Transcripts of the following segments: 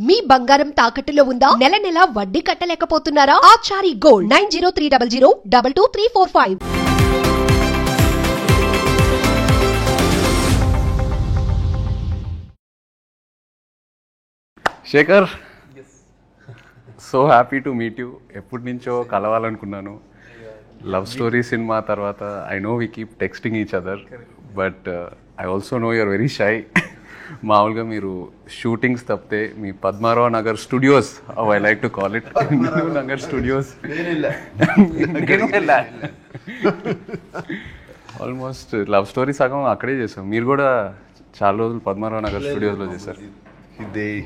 మీ బంగారం తాకట్టులో ఉందా? నెల నెల వడ్డీ కట్టలేకపోతున్నారా? Achari gold 9030022345. Shekhar, so happy to meet you. ఎప్పటి నుంచో కలవాలనుకున్నాను. లవ్ స్టోరీ సినిమా తర్వాత I know we keep texting each other, but I also know you're very shy. మామూలుగా మీరు షూటింగ్స్ తప్పితే మీ Padmarao Nagar studios, I like to call it Nagar studios, almost love story సగం అక్కడే చేసాం. మీరు కూడా చాలా రోజులు పద్మారావు నగర్ స్టూడియోస్లో చేశారు.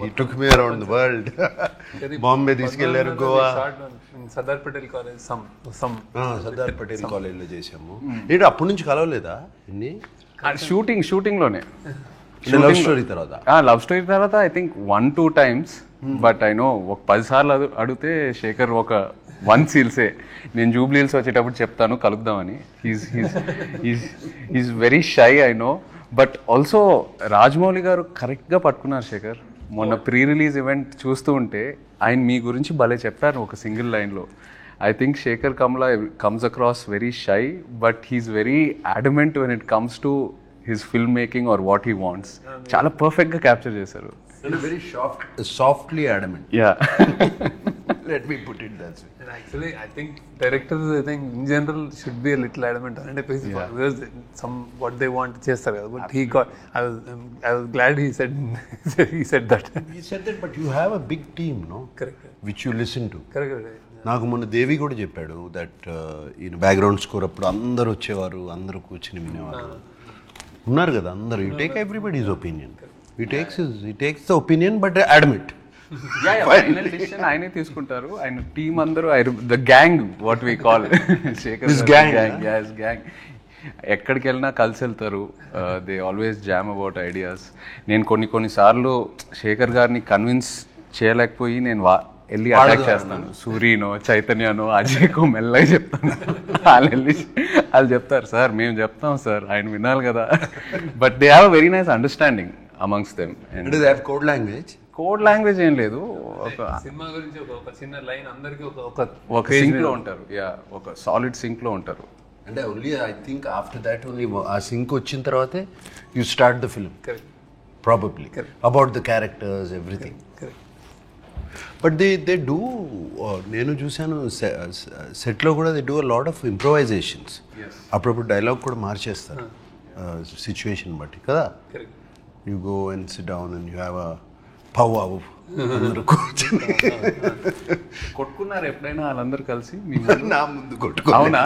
He took me around the world. Bombay తీసుకెళ్లారు, గోవా, సర్దార్ పటేల్ కాలేజ్, సర్దార్ పటేల్ కాలేజ్లో చేసాము. ఏంటి అప్పటి నుంచి కలవలేదా? షూటింగ్లోనే లవ్ స్టోరీ తర్వాత I think 1-2 times, but I know ఒక 10 సార్లు అడిగితే శేఖర్ ఒక 1 సీల్సే. నేను జూబ్లీ హిల్స్ వచ్చేటప్పుడు చెప్తాను కలుద్దామని. Is very shy, I know. But also Rajamouli garu కరెక్ట్గా పట్టుకున్నారు శేఖర్. మొన్న ప్రీ రిలీజ్ ఈవెంట్ చూస్తూ ఉంటే ఆయన మీ గురించి భలే చెప్పారు ఒక సింగిల్ లైన్లో. I think Shekhar Kammula comes across very shy, but he's very adamant when it comes to his film making or what he wants. చాలా పర్ఫెక్ట్గా క్యాప్చర్ చేశారు. Very softly adamant. Yeah, let me put it that way. And actually I think directors, I think in general should be a little adamant on it, because some what they want chestaru kada, but he got, I was glad he said that. He said that, but you have a big team, no? Correct. Which you listen to. Correct. నాకు మొన్న దేవి కూడా చెప్పాడు that ఈయన background score అప్పుడు అందరు వచ్చేవారు, అందరూ కూర్చుని వినేవారు ఉన్నారు కదా అందరూ. You take everybody's opinion, he takes the opinion but admit. Final decision ఆయనే తీసుకుంటారు. ఆయన టీం అందరూ the gang, what we call Shekhar gang. ఎక్కడికి వెళ్ళినా కలిసి వెళ్తారు. They always jam about ideas. నేను కొన్నిసార్లు శేఖర్ గారిని కన్విన్స్ చేయలేకపోయి నేను వెళ్ళి అటాక్ చేస్తాను. సూర్యనో చైతన్యనో అజయ్కో మెల్లగా చెప్తాను. వాళ్ళు చెప్తారు సార్ మేము చెప్తాం సార్, ఆయన వినాలి కదా. But they have very nice understanding amongst them. Code language ఏం లేదు. సినిమా గురించి ఒక చిన్న లైన్ అందరికి ఒక సింక్ లో ఉంటారు. యా, ఒక సాలిడ్ సింక్ లో ఉంటారు. అంటే only I think after that only ఆ సింక్ వచ్చిన తర్వాతే you start the film probably about the characters everything. But they do, నేను చూశాను సెట్లో కూడా they do a lot of improvisations. అప్పుడప్పుడు డైలాగ్ కూడా మార్చేస్తారు సిచ్యువేషన్ బట్టి కదా. You go and SIT down and you have a pow అవు అందరూ కూర్చొని కొట్టుకున్నారు ఎప్పుడైనా వాళ్ళందరూ కలిసి? నా ముందు కొట్టుకో. అవునా?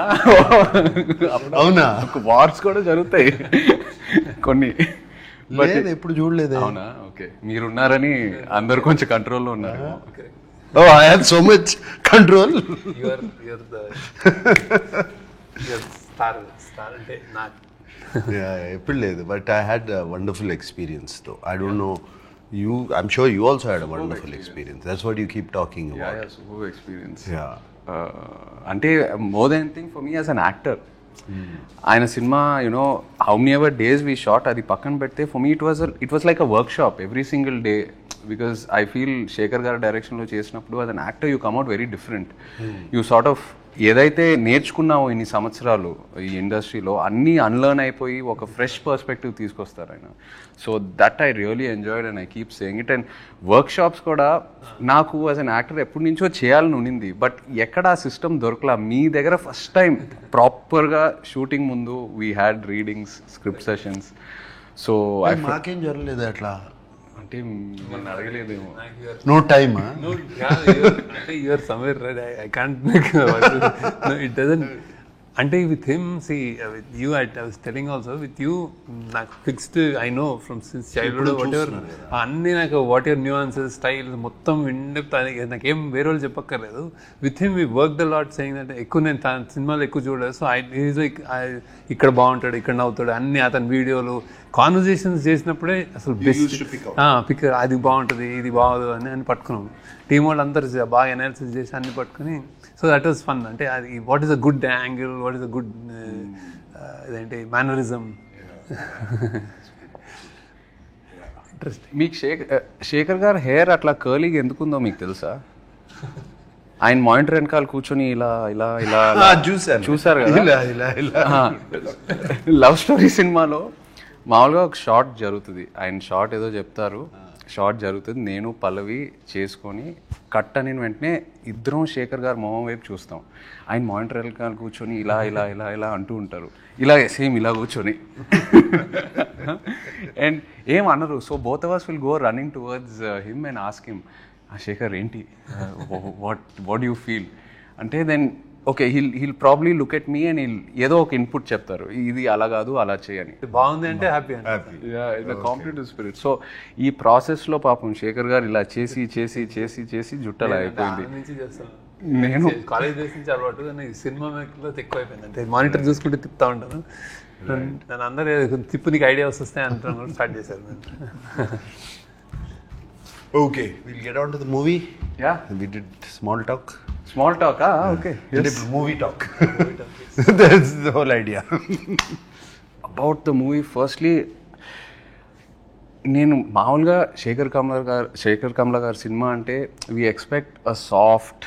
అవునా? వార్స్ కూడా జరుగుతాయి కొన్ని. లేదు, ఎప్పుడు చూడలేదు. అవునా? ఓకే, మీరున్నారని అందరు కొంచెం కంట్రోల్లో ఉన్నారు. Oh, I had so much control. You're the star అంటే నాకు. ఎప్పుడు లేదు, but I had a wonderful experience though. I don't know, I'm sure you also had a wonderful experience. That's what you keep talking about. Yeah, superb experience. Yeah. అంటే more than anything for me as an actor, ఆయన cinema you know how many ever days we shot అది పక్కన పెడితే for me it was like a workshop every single day. Because I feel Shekhar garu డైరెక్షన్లో చేసినప్పుడు as an actor you come out very different. You sort of ఏదైతే నేర్చుకున్నావో ఇన్ని సంవత్సరాలు ఈ ఇండస్ట్రీలో అన్నీ అన్లర్న్ అయిపోయి ఒక ఫ్రెష్ పర్స్పెక్టివ్ తీసుకొస్తారు ఆయన. So that I really enjoyed and I keep saying it. And work shops కూడా నాకు యాజ్ అన్ యాక్టర్ ఎప్పటి నుంచో చేయాలని ఉండింది, బట్ ఎక్కడ ఆ సిస్టమ్ దొరకలా. మీ దగ్గర ఫస్ట్ టైం ప్రాపర్గా షూటింగ్ ముందు we had readings, script sessions. So మాకేం జరగలేదు అట్లా. అంటే మిమ్మల్ని అడగలేదేమో. No time. అంటే you're somewhere right. I can't make it doesn't. అంటే with him see with you I was telling also with you నాకు fixed I know from since childhood whatever అన్నీ నాకు వాట్ ఎవర్ న్యూఆన్సెస్ స్టైల్ మొత్తం నాకేం వేరే వాళ్ళు చెప్పక్కర్లేదు. With him we work the lot saying that ఎక్కువ నేను సినిమాలు ఎక్కువ చూడలేదు. సో ఈజ్ లైక్ ఇక్కడ బాగుంటాడు, ఇక్కడ నవ్వుతాడు, అన్ని అతని వీడియోలు కాన్వర్జేషన్స్ చేసినప్పుడే అసలు బెస్ట్ పిక్ అది బాగుంటుంది ఇది బాగోదు అని పట్టుకున్నాం. టీం వాళ్ళు అందరూ బాగా అనాలిసిస్ చేసి అన్ని పట్టుకుని. So that was fun. అంటే అది what is a good angle, what is a good ఇదేంటి మేనరిజం. మీకు శేఖర్ గారు హెయిర్ అట్లా కర్లీగా ఎందుకుందో మీకు తెలుసా? ఆయన మానిటర్ వెనకాల కూర్చొని ఇలా ఇలా ఇలా చూసారు కదా. లవ్ స్టోరీ సినిమాలో మామూలుగా ఒక షార్ట్ జరుగుతుంది, ఆయన షార్ట్ ఏదో చెప్తారు, షార్ట్ జరుగుతుంది, నేను పల్లవి చేసుకొని కట్ అని వెంటనే ఇద్దరం శేఖర్ గారు మొహం వైపు చూస్తాం. ఆయన మానిటర్ వెనకాల కూర్చొని ఇలా ఇలా ఇలా ఇలా అంటూ ఉంటారు, ఇలా సేమ్ ఇలా కూర్చొని అండ్ ఏం అనరు. So both of us will go running towards him and ask him, Shekhar ఏంటి, వాట్ యూ ఫీల్ అంటే, then okay he'll probably look at me and ఏదో ఒక ఇన్పుట్ చెప్తారు, ఇది అలా కాదు అలా చేయని. బాగుంది అంటే హ్యాపీ కాంపిటేటివ్ స్పిరిట్. సో ఈ ప్రాసెస్లో పాపం శేఖర్ గారు ఇలా చేసి చేసి చేసి చేసి జుట్టలా అయిపోయింది. నేను కాలేజ్ డేస్ నుంచి అలవాటు, కానీ సినిమా మేకర్లో ఎక్కువ అయిపోయింది. అంటే మానిటర్ చూసుకుంటే తిప్పుతా ఉంటాను, నన్ను అందరూ తిప్పు నీకు ఐడియా వస్తాయి అంటాను, స్టార్ట్ చేశారు. Okay, we'll get on to the movie. Yeah. We did small talk. Okay. Yes. Movie talk. That's the whole idea. About the movie, firstly, నేను మామూలుగా శేఖర్ కమ్ల గారి సినిమా అంటే we expect a soft,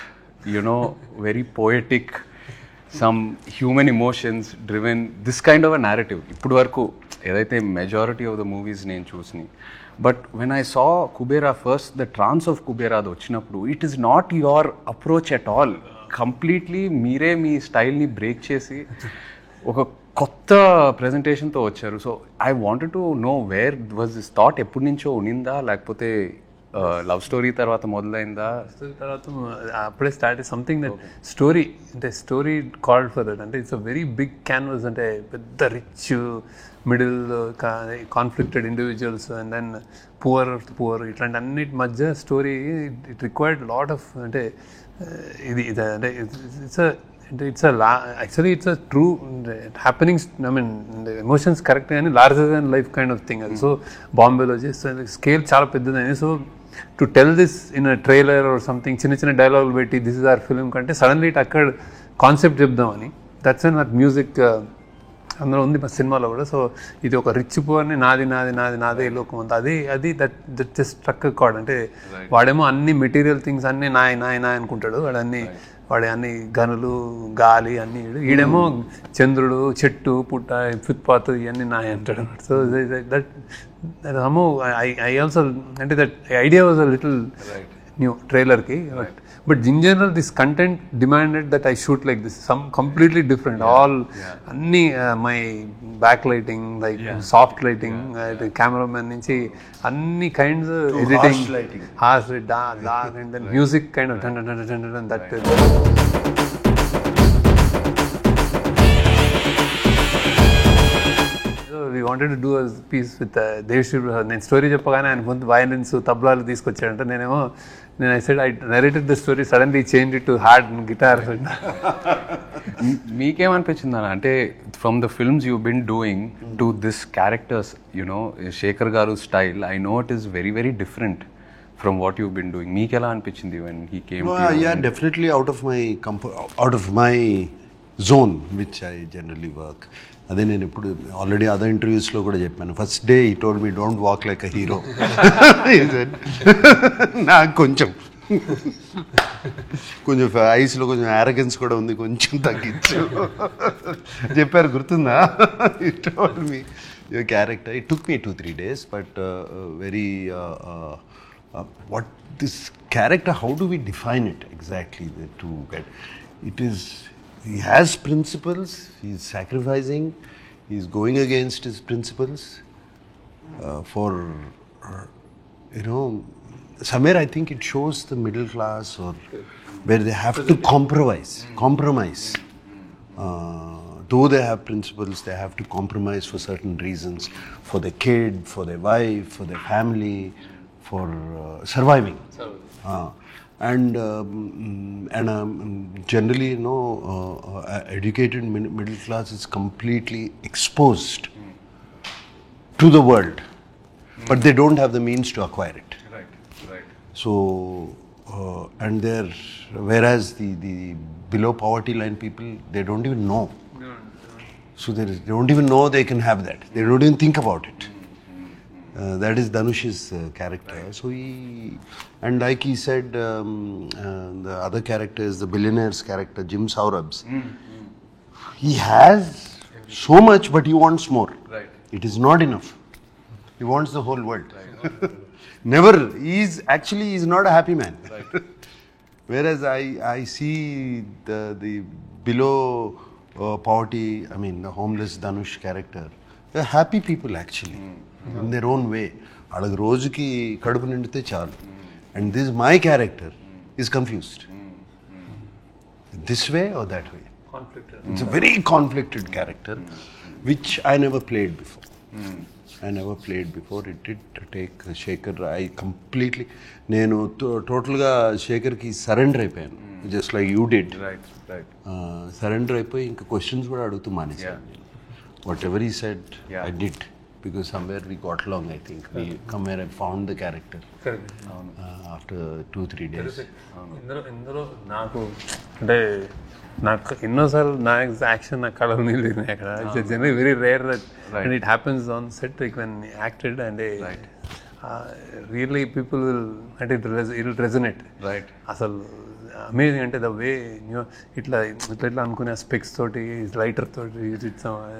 very poetic, some human emotions driven, this kind of a narrative. ఇప్పుడు వరకు ఏదైతే majority of the movies నేను చూసినాయి. But when I saw Kubera first, the trance of Kubera అది వచ్చినప్పుడు, it is not your approach at all. Completely మీరే మీ స్టైల్ని బ్రేక్ చేసి ఒక కొత్త ప్రజెంటేషన్తో వచ్చారు. So I wanted to know where was this thought, ఎప్పటి నుంచో ఉనిందా లేకపోతే లవ్ స్టోరీ తర్వాత మొదలైందా? తర్వాత అప్పుడే స్టార్ట్ సంథింగ్ దట్ స్టోరీ, అంటే స్టోరీ కాల్డ్ ఫర్ దట్. అంటే it's a very big canvas, అంటే పెద్ద rich middle conflicted individuals and then poor ఇట్లాంటి అన్నిటి మధ్య story. It required lot of, అంటే ఇది అంటే it's actually it's a true happenings. I mean emotions correct కానీ larger than life kind of thing అది. సో బాంబేలో చేస్తే స్కేల్ చాలా పెద్దదని. So to tell this in a trailer or something, చిన్న చిన్న డైలాగులు పెట్టి దిస్ ఇస్ అవర్ ఫిల్మ్ కంటే సడన్లీ ఇట్ అక్కడ కాన్సెప్ట్ చెప్దామని, దట్స్ అండ్ నాకు మ్యూజిక్ అందులో ఉంది మా సినిమాలో కూడా. సో ఇది ఒక రిచ్ పువర్ని నాది నాది నాది నాదే లోకం అంతా, అది దట్ జస్ట్ స్ట్రక్ కార్డ్. అంటే వాడేమో అన్ని మెటీరియల్ థింగ్స్ అన్నీ నాయ అనుకుంటాడు, వాడి అన్ని గనులు గాలి అన్నీ, ఈడేమో చంద్రుడు చెట్టు పుట్ట ఫుట్పాత్ ఇవన్నీ నాయ అంటాడు. సో దట్ ఐ ఆల్సో, అంటే that idea was a little new ట్రైలర్కి. But in general, this content demanded that I shoot like this, some completely different. All, my backlighting, like soft lighting, the cameraman nunchi, anni kinds of editing, harsh lighting, dark, and then music kind of and that. So we wanted to do a piece with Devshri Prasad. నేను story చెప్పగానే ఆయన ముందు violins తబలాలు తీసుకొచ్చాడంటే నేను I said I narrated the story, suddenly changed it to hard guitar. మీకేమనిపించింది అన్న, అంటే from the films you been doing to this characters, Shekhar గారు style, I know it is very very different from what you been doing. మీకు ఎలా అనిపించింది when he came to you? Yeah, definitely out of my zone which I generally work. అదే నేను ఇప్పుడు already other ఇంటర్వ్యూస్లో కూడా చెప్పాను. First day ఈ told me don't walk like a hero. నాకు కొంచెం ఐస్లో కొంచెం యారగెన్స్ కూడా ఉంది, కొంచెం తగ్గించు చెప్పారు, గుర్తుందా? He told me your character. It took me 2-3 days, but very what this character, how do we define it exactly to get it is. He has principles, he is sacrificing, he is going against his principles for, somewhere I think it shows the middle class, or where they have to compromise. Though they have principles, they have to compromise for certain reasons, for their kid, for their wife, for their family, for surviving. And generally, educated middle class is completely exposed to the world, but they don't have the means to acquire it. Right. So, and whereas the below poverty line people, they don't even know. So they don't even know they can have that. They don't even think about it. That is Dhanush's character. So he, and like he said, the other character is the billionaire's character, Jim Saurabh's. He has so much, but he wants more. Right. It is not enough. He wants the whole world. Never. He's not a happy man. Right. Whereas I see the below poverty, I mean the homeless Dhanush character, they're happy people actually, in their own way. వాళ్ళకి రోజుకి కడుపు నిండితే చాలు. And this my character is confused. This way or that way. Conflicted. It's a very conflicted character, which I never played before. It did take Shekhar. I completely, నేను టోటల్గా శేఖర్కి surrender అయిపోయాను, just like you did. Surrender అయిపోయి ఇంకా questions కూడా అడుగుతూ మానేసాను. What ever ఈ said I did, because somewhere we got along. I think we somewhere I found the character after 2-3 days. ఇందులో నాకు అంటే నాకు ఎన్నోసార్లు నా యాక్షన్ నా కళలు నీళ్ళు అక్కడ. It's generally very rare that and it happens on set like when acted and really people will అంటే ఇట్ విల్ రెజనేట్. రైట్. అసలు అమేజింగ్ అంటే ద వే ఇట్లా అనుకునే స్పెక్స్ తోటి లైటర్ తోటి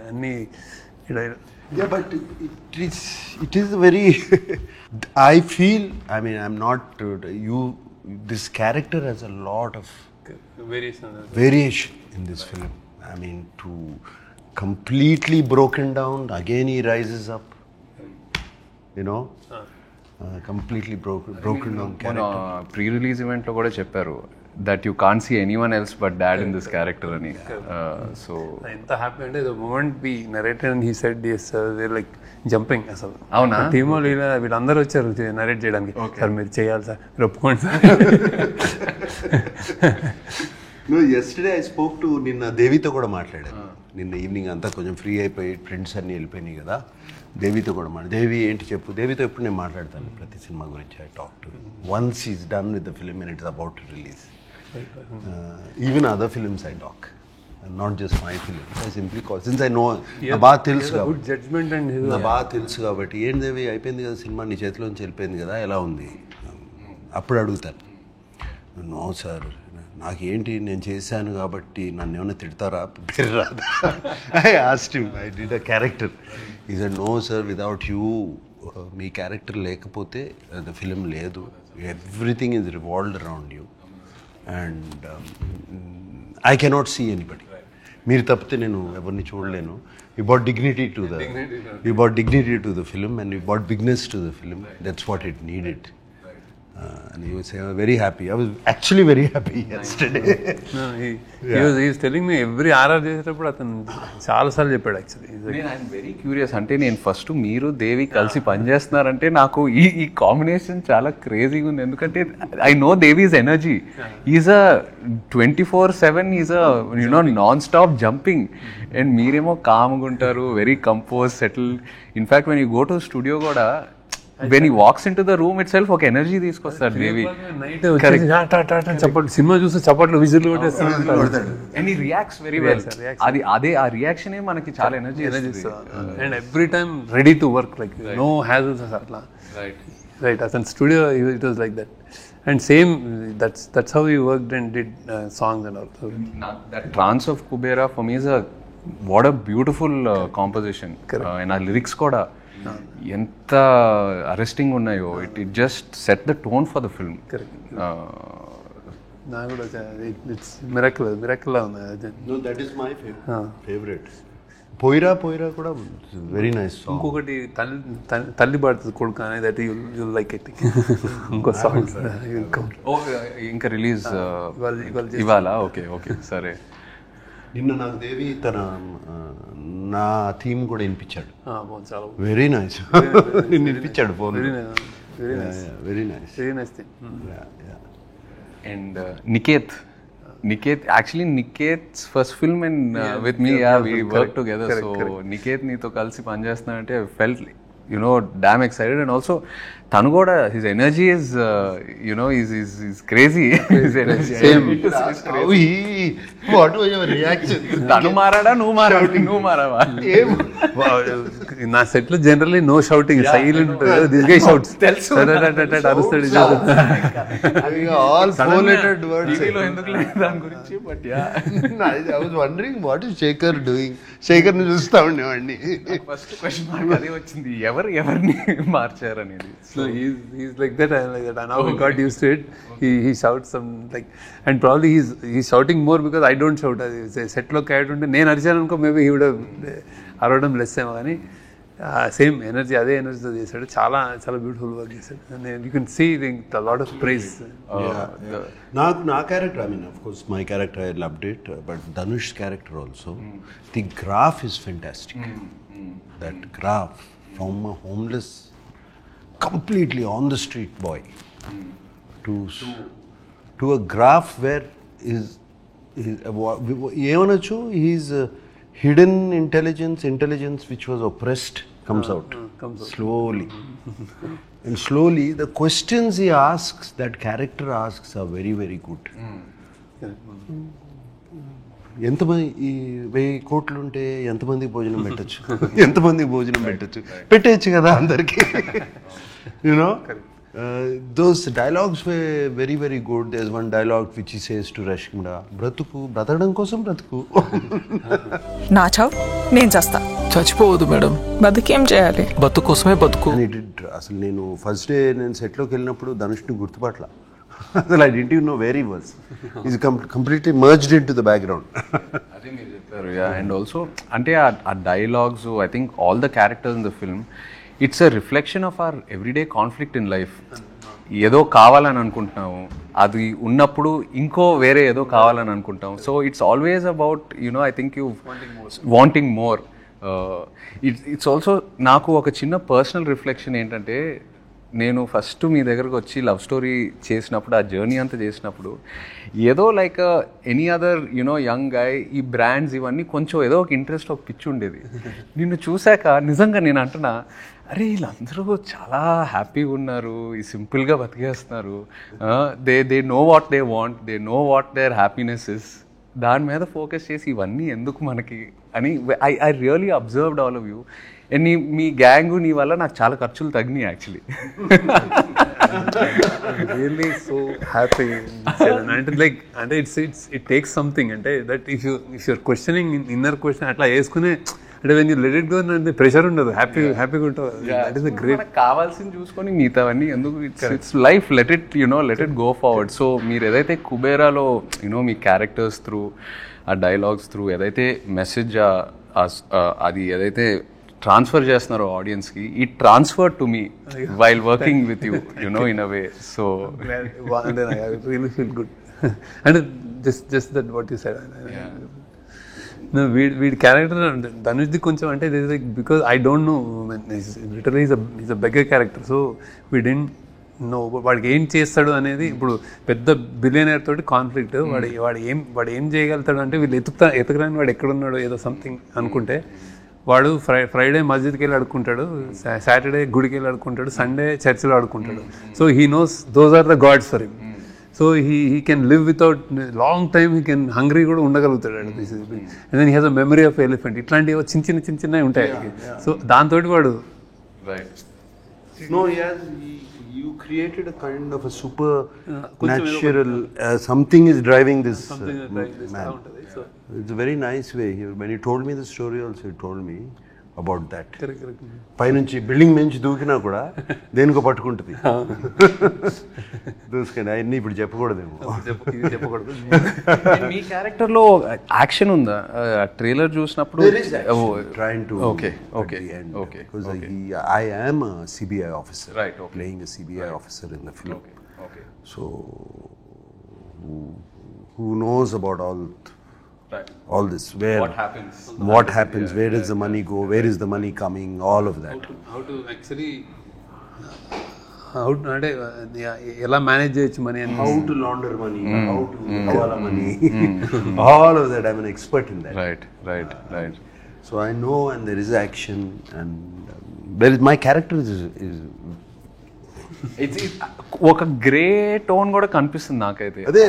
అన్నీ ఇట్లా. Yeah, but it is very. I feel. I mean, I'm not. This character has a lot of variation in this film. I mean, to completely broken down. Again, he rises up. You know, completely broken down character. Pre-release event lo kuda chepparu that you can't see anyone else but dad in this character ani. So ఎంత happy అంటే the moment we narrated and he said yes, they're like jumping. అసలు అవునా team వాళ్ళు వీళ్ళందరూ వచ్చారు narrate చేయడానికి. Sir మీరు చేయాలి సార్, మీరు ఒప్పుకోండి sir. No, yesterday I spoke to నిన్న దేవితో కూడా మాట్లాడాను. నిన్న ఈవినింగ్ అంతా కొంచెం ఫ్రీ అయిపోయి ఫ్రెండ్స్ అన్నీ వెళ్ళిపోయినాయి కదా, దేవితో కూడా దేవి ఏంటి చెప్పు. దేవితో ఎప్పుడు నేను మాట్లాడతాను ప్రతి సినిమా గురించి. I talk to once is done with the film and it's about to release. Even other films I talk, not just my film. I simply call, since I know బాగా తెలుసు గుడ్ జడ్జ్మెంట్ అండ్ బాగా తెలుసు కాబట్టి, ఏంటి దేవి అయిపోయింది కదా cinema, నీ చేతిలోంచి వెళ్ళిపోయింది కదా, ఎలా ఉంది అప్పుడు అడుగుతాను. నో సార్, నాకేంటి నేను చేశాను కాబట్టి నన్ను ఏమైనా తిడతారా, పేరు రాదా. I asked him, I did a character. He said no sir, without you, మీ క్యారెక్టర్ లేకపోతే ద ఫిలిం లేదు. Everything is revolved around you and I cannot see anybody. మీరు తప్పితే నేను ఎవరిని చూడలేను. You brought dignity to the film and you brought bigness to the film. That's what it needed. And he was very happy. I was actually very happy yesterday. No, he was telling me every RR చేసేటప్పుడు అతను చాలా సార్లు చెప్పాడు. Actually I'm very curious. అంటే నేను first మీరు దేవి కలిసి పనిచేస్తున్నారంటే నాకు ఈ కాంబినేషన్ చాలా క్రేజీగా ఉంది. ఎందుకంటే I know Devi's energy. Is a 24/7 is a non stop jumping. And మీరేమో కామ్గా ఉంటారు, very compose, settle. In fact when you go to studio కూడా, when he walks into the room itself ఒక ఎనర్జీ తీసుకొస్తాడు దేవి. నైట్ చప్పట్లు, సినిమా చూస్తే చప్పట్లు విజిల్లు కొట్టేస్తాడు. And he reacts very well. అదే ఆ రియాక్షన్ మనకి చాలా energy and every time ready to work, like no hassles అట్లా. రైట్, అతని studio it was like that. And same that's how he worked and did songs and all. That Trance of Kubera for me is what a beautiful composition. And ఆ lyrics కూడా ఎంత arresting ఉన్నాయో. It just set the tone for the film. నాకు కూడా it's miracle ఉంది. No, that is my favorite. పోయిరా కూడా very nice song. ఇంకొకటి తల్లి పాడుతుంది కొడుకు అనేది, దట్ యు లైక్ ఇట్. ఇంకో సాంగ్ ఇంకా రిలీజ్ ఇవాళ. ఓకే సరే. నిన్న నాకు దేవి తన నా థీమ్ కూడా వినిపించాడు. చాలా వెరీ నైస్. నిన్ను వినిపించాడు phone. Very nice. And Niketh, actually Niketh's first film and with me, we worked together. So Niketh నీతో కలిసి పనిచేస్తున్నానంటే I felt damn excited. And also tanu kuda, his energy is he's crazy. His energy same is crazy. What was your reaction? tanu marada, nu marava. నా set లో generally no shouting, silent ఉంటుంది. This guy shouts అరుస్తాడు. All four-lettered words. ఎందుకు లేదు దాని గురించి, but I was wondering what is Shekhar doing. Shekhar ని చూస్తా ఉండేవాడిని. ఫస్ట్ క్వశ్చన్ మార్క్ అదే వచ్చింది, ఎవరిని మార్చారు అనేది. So he's like that, I'm like that. And now he got used to it. He shouts some like, and probably he's shouting more because I don't shout. Set lo character unte నేను అరిచాను అనుకో, maybe he would have అరవడం less ఏమో, కానీ same energy, అదే ఎనర్జీతో చేశాడు. చాలా చాలా బ్యూటిఫుల్ వర్క్ చేశాడు. And you can see a lot of praise. నా character, I mean, of course, my character, I loved it, but Dhanush's character also, the graph is fantastic. That graph from a homeless, completely on the street boy, to a graph where ఏమనొచ్చు, he's hidden intelligence which was oppressed comes out slowly. And slowly the questions he asks, that character asks, are very, very good. ఎంతమంది ఈ 1000 కోట్లు ఉంటే ఎంతమందికి భోజనం పెట్టచ్చు, ఎంతమందికి భోజనం పెట్టచ్చు కదా అందరికి. You know those dialogues were very, very good. There's one dialogue which he says to Rashmida, బ్రతకడం కోసం బ్రతుకు. నా చావు నేను చేస్తా. చచ్చిపోవద్దు మేడం, బతుకేం చేయాలి, బతుకు కోసమే బతుకు. అసలు నేను ఫస్ట్ డే నేను సెట్లోకి వెళ్ళినప్పుడు ధనుష్ని గుర్తుపట్ల. అసలు I didn't even know where he was. He's completely merged into the background. అదే మీరు చెప్పారు. అండ్ ఆల్సో అంటే ఆ dialogues, I think all the characters in the film, it's a reflection of our everyday conflict in life. ఏదో కావాలని అనుకుంటున్నాము, అది ఉన్నప్పుడు ఇంకో వేరే ఏదో కావాలని అనుకుంటాం. So it's always about I think you wanting more. It's also నాకు ఒక చిన్న పర్సనల్ రిఫ్లెక్షన్ ఏంటంటే, నేను ఫస్ట్ మీ దగ్గరకు వచ్చి లవ్ స్టోరీ చేసినప్పుడు, ఆ జర్నీ అంతా చేసినప్పుడు, ఏదో like any other young guy, ఈ బ్రాండ్స్ ఇవన్నీ కొంచెం ఏదో ఒక ఇంట్రెస్ట్, ఒక పిచ్చి ఉండేది. నిన్ను చూశాక నిజంగా నేను అంటున్నా, అరే వీళ్ళందరూ చాలా హ్యాపీగా ఉన్నారు, ఈ సింపుల్గా బతికేస్తున్నారు, they know what they want, they know what their happiness is. దాని మీద ఫోకస్ చేసి ఇవన్నీ ఎందుకు మనకి అని I really observed all of you. And మీ గ్యాంగు నీ వల్ల నాకు చాలా ఖర్చులు తగ్గినాయి యాక్చువల్లీ. Really so happy. అంటే లైక్ అంటే ఇట్ టేక్స్ సంథింగ్, అంటే that if your questioning inner question అట్లా వేసుకునే, అంటే when you let it go అంటే ప్రెషర్ ఉండదు, హ్యాపీగా ఉంటుంది. That is the great. కావాల్సింది చూసుకొని మిగతావన్నీ ఎందుకు, it's life, let it go forward. So మీరు ఏదైతే కుబేరాలో మీ క్యారెక్టర్స్ త్రూ, ఆ డైలాగ్స్ త్రూ ఏదైతే మెసేజ్ అది ఏదైతే ట్రాన్స్ఫర్ చేస్తున్నారో ఆడియన్స్కి, ఈ transfer to me while working with you in a way. So I really feel good. And just that what you said. No, వీడి క్యారెక్టర్ ధనుష్ది కొంచెం అంటే because I don't know, literally is a beggar character. So we don't know వాడికి ఏం చేస్తాడు అనేది. ఇప్పుడు పెద్ద బిలియనర్ తోటి కాన్ఫ్లిక్ట్, వాడు ఏం చేయగలుగుతాడు అంటే, వీళ్ళు ఎతకరాని వాడు ఎక్కడున్నాడో ఏదో సంథింగ్ అనుకుంటే, వాడు ఫ్రైడే మస్జిద్కి వెళ్ళి అడుక్కుంటాడు, సాటర్డే గుడికి వెళ్ళి అడుక్కుంటాడు, సండే చర్చిలో అడుక్కుంటాడు. So he knows those are the gods for him. So he can live without long time, he can hungry కూడా ఉండగలుగుతాడు. And then he has a memory of elephant. ఇట్లాంటివి చిన్న ఉంటాయి. సో దాంతో వాడు you created a kind of a supernatural something is driving this man. It's a very nice way. When he told me the story also, he told me about that. పైనుంచి building నుంచి దూకినా కూడా దేనికో పట్టుకుంటుంది. దూసుకొని అవన్నీ ఇప్పుడు చెప్పకూడదేమో. మీ క్యారెక్టర్లో యాక్షన్ ఉందా? ట్రైలర్ చూసినప్పుడు trying to okay because I am a CBI officer, right, playing a CBI officer in the film. Okay. So who knows about all this, where what happens, where does the money go, where is the money coming, all of that. How to actually అంటే ఎలా manage చేయొచ్చు money, how to launder money, how to hawala money, all of that. I'm an expert in that. Right. So I know, and there is action, and there is my character is ఒక grey tone కూడా కనిపిస్తుంది నాకైతే. అదే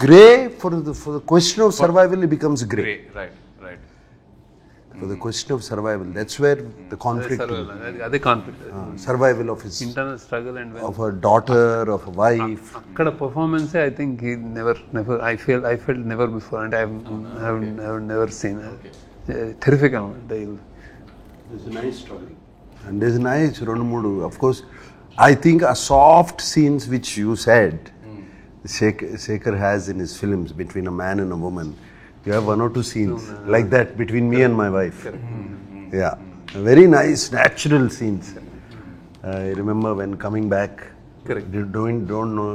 grey for the question of survival it becomes grey. Right. for the question of survival. That's where the conflict, అదే conflict, survival of his, internal struggle and of a daughter, of a wife. అక్కడ performance I think he never I felt never before అంటే I never seen terrific అనమాట. There's a nice struggling. And there's a nice rendu moodu, of course. I think a soft scenes which you said Shekhar has in his films between a man and a woman. You have one or two scenes like that between me and my wife. Yeah, very nice natural scenes. I remember when coming back, don't know,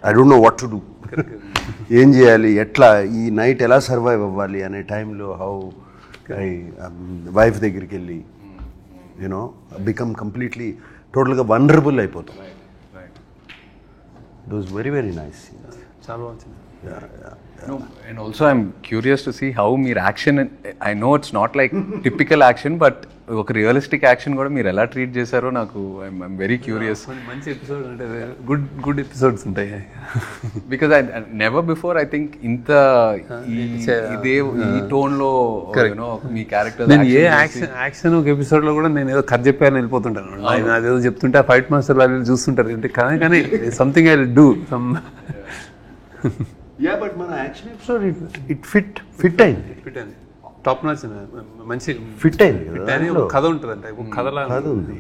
I don't know what to do. ఏం చేయాలి, ఎట్లా ఈ night ఎలా survive అవ్వాలి అనే టైంలో how I wife దగ్గరికి వెళ్ళి యూనో బికమ్ కంప్లీట్లీ టోటల్గా వనరబుల్ అయిపోతాం. It was very very nice scenes. చాలా వచ్చింది. No, and also I'm curious to see how meer action, I know it's not like typical action, but ఒక realistic action కూడా మీరు ఎలా ట్రీట్ చేశారో నాకు ఐఎమ్ వెరీ క్యూరియస్. మంచి ఎపిసోడ్ అంటే గుడ్ ఎపిసోడ్స్ ఉంటాయి. Because I never before I think ఇంత ఇదే ఈ టోన్ లో యూనో మీ క్యారెక్టర్. నేను ఏ యాక్షన్ ఒక ఎపిసోడ్ లో కూడా నేను ఏదో కథ చెప్పాను వెళ్ళిపోతుంటాను. అదేదో చెప్తుంటే ఆ ఫైట్ మాస్టర్ వాళ్ళు చూస్తుంటారు అంటే కానీ something I do some. Yeah, but మన యాక్షన్ ఎపిసోడ్ ఇట్ ఫిట్ అయింది. టాప్ నాచ్ మంచి ఫిట్ అయింది కదా. ఒక కథ ఉంటుంది అంటే ఒక కథలా కథ ఉంది.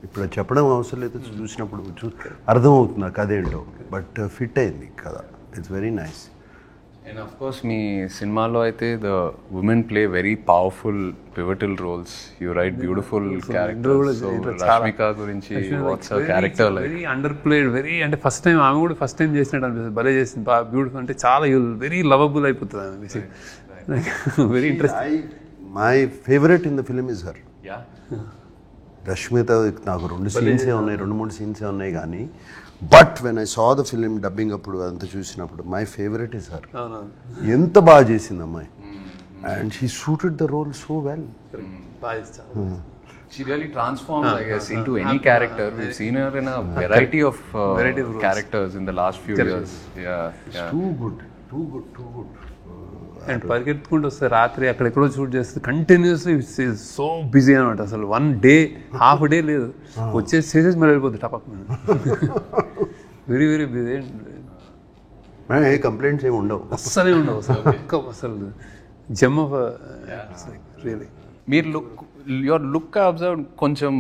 ఇప్పుడు చెప్పడం అవసరం లేదు, చూసినప్పుడు అర్థమవుతుంది ఆ కథ ఏంటో. బట్ ఫిట్ అయింది కథ. It's very nice. And of course మీ సినిమాలో అయితే the women play very powerful pivotal roles. You write beautiful characters. Rashmika గురించి what's her character like? Very under played, very అంటే ఫస్ట్ టైం ఆమె కూడా ఫస్ట్ టైం చేసినట్టు అనిపిస్తుంది. భలే చేసింది, బాగా బ్యూటిఫుల్ అంటే చాలా వెరీ లవబుల్ అయిపోతుంది ఆమె. Very interesting. My favourite in the film is her. Rashmita నాకు 2 సీన్సే ఉన్నాయి, 2-3 సీన్సే ఉన్నాయి కానీ but when I saw the film dubbing అప్పుడు అంతా చూసినప్పుడు మై ఫేవరెట్ ఇస్ హర్. ఎంత బాగా చేసింది అమ్మాయి. And she suited the role so well. She really transforms, I guess, into any character. We've seen her in a variety of characters in the last few years. Yeah. Too good. And పరిగెత్తుకుంటూ వస్తే రాత్రి అక్కడెక్కడో shoot చేస్తే continuously so busy అనమాట. అసలు 1 day half day లేదు, చేసేసి మళ్ళీ వెళ్ళిపోతుంది టపక్. Very very busy. ఏ కంప్లైంట్స్ ఏమి ఉండవు, అస్సలే ఉండవు అసలు జమ్ ఆఫ్ రియలీ. మీరు your look I observed కొంచెం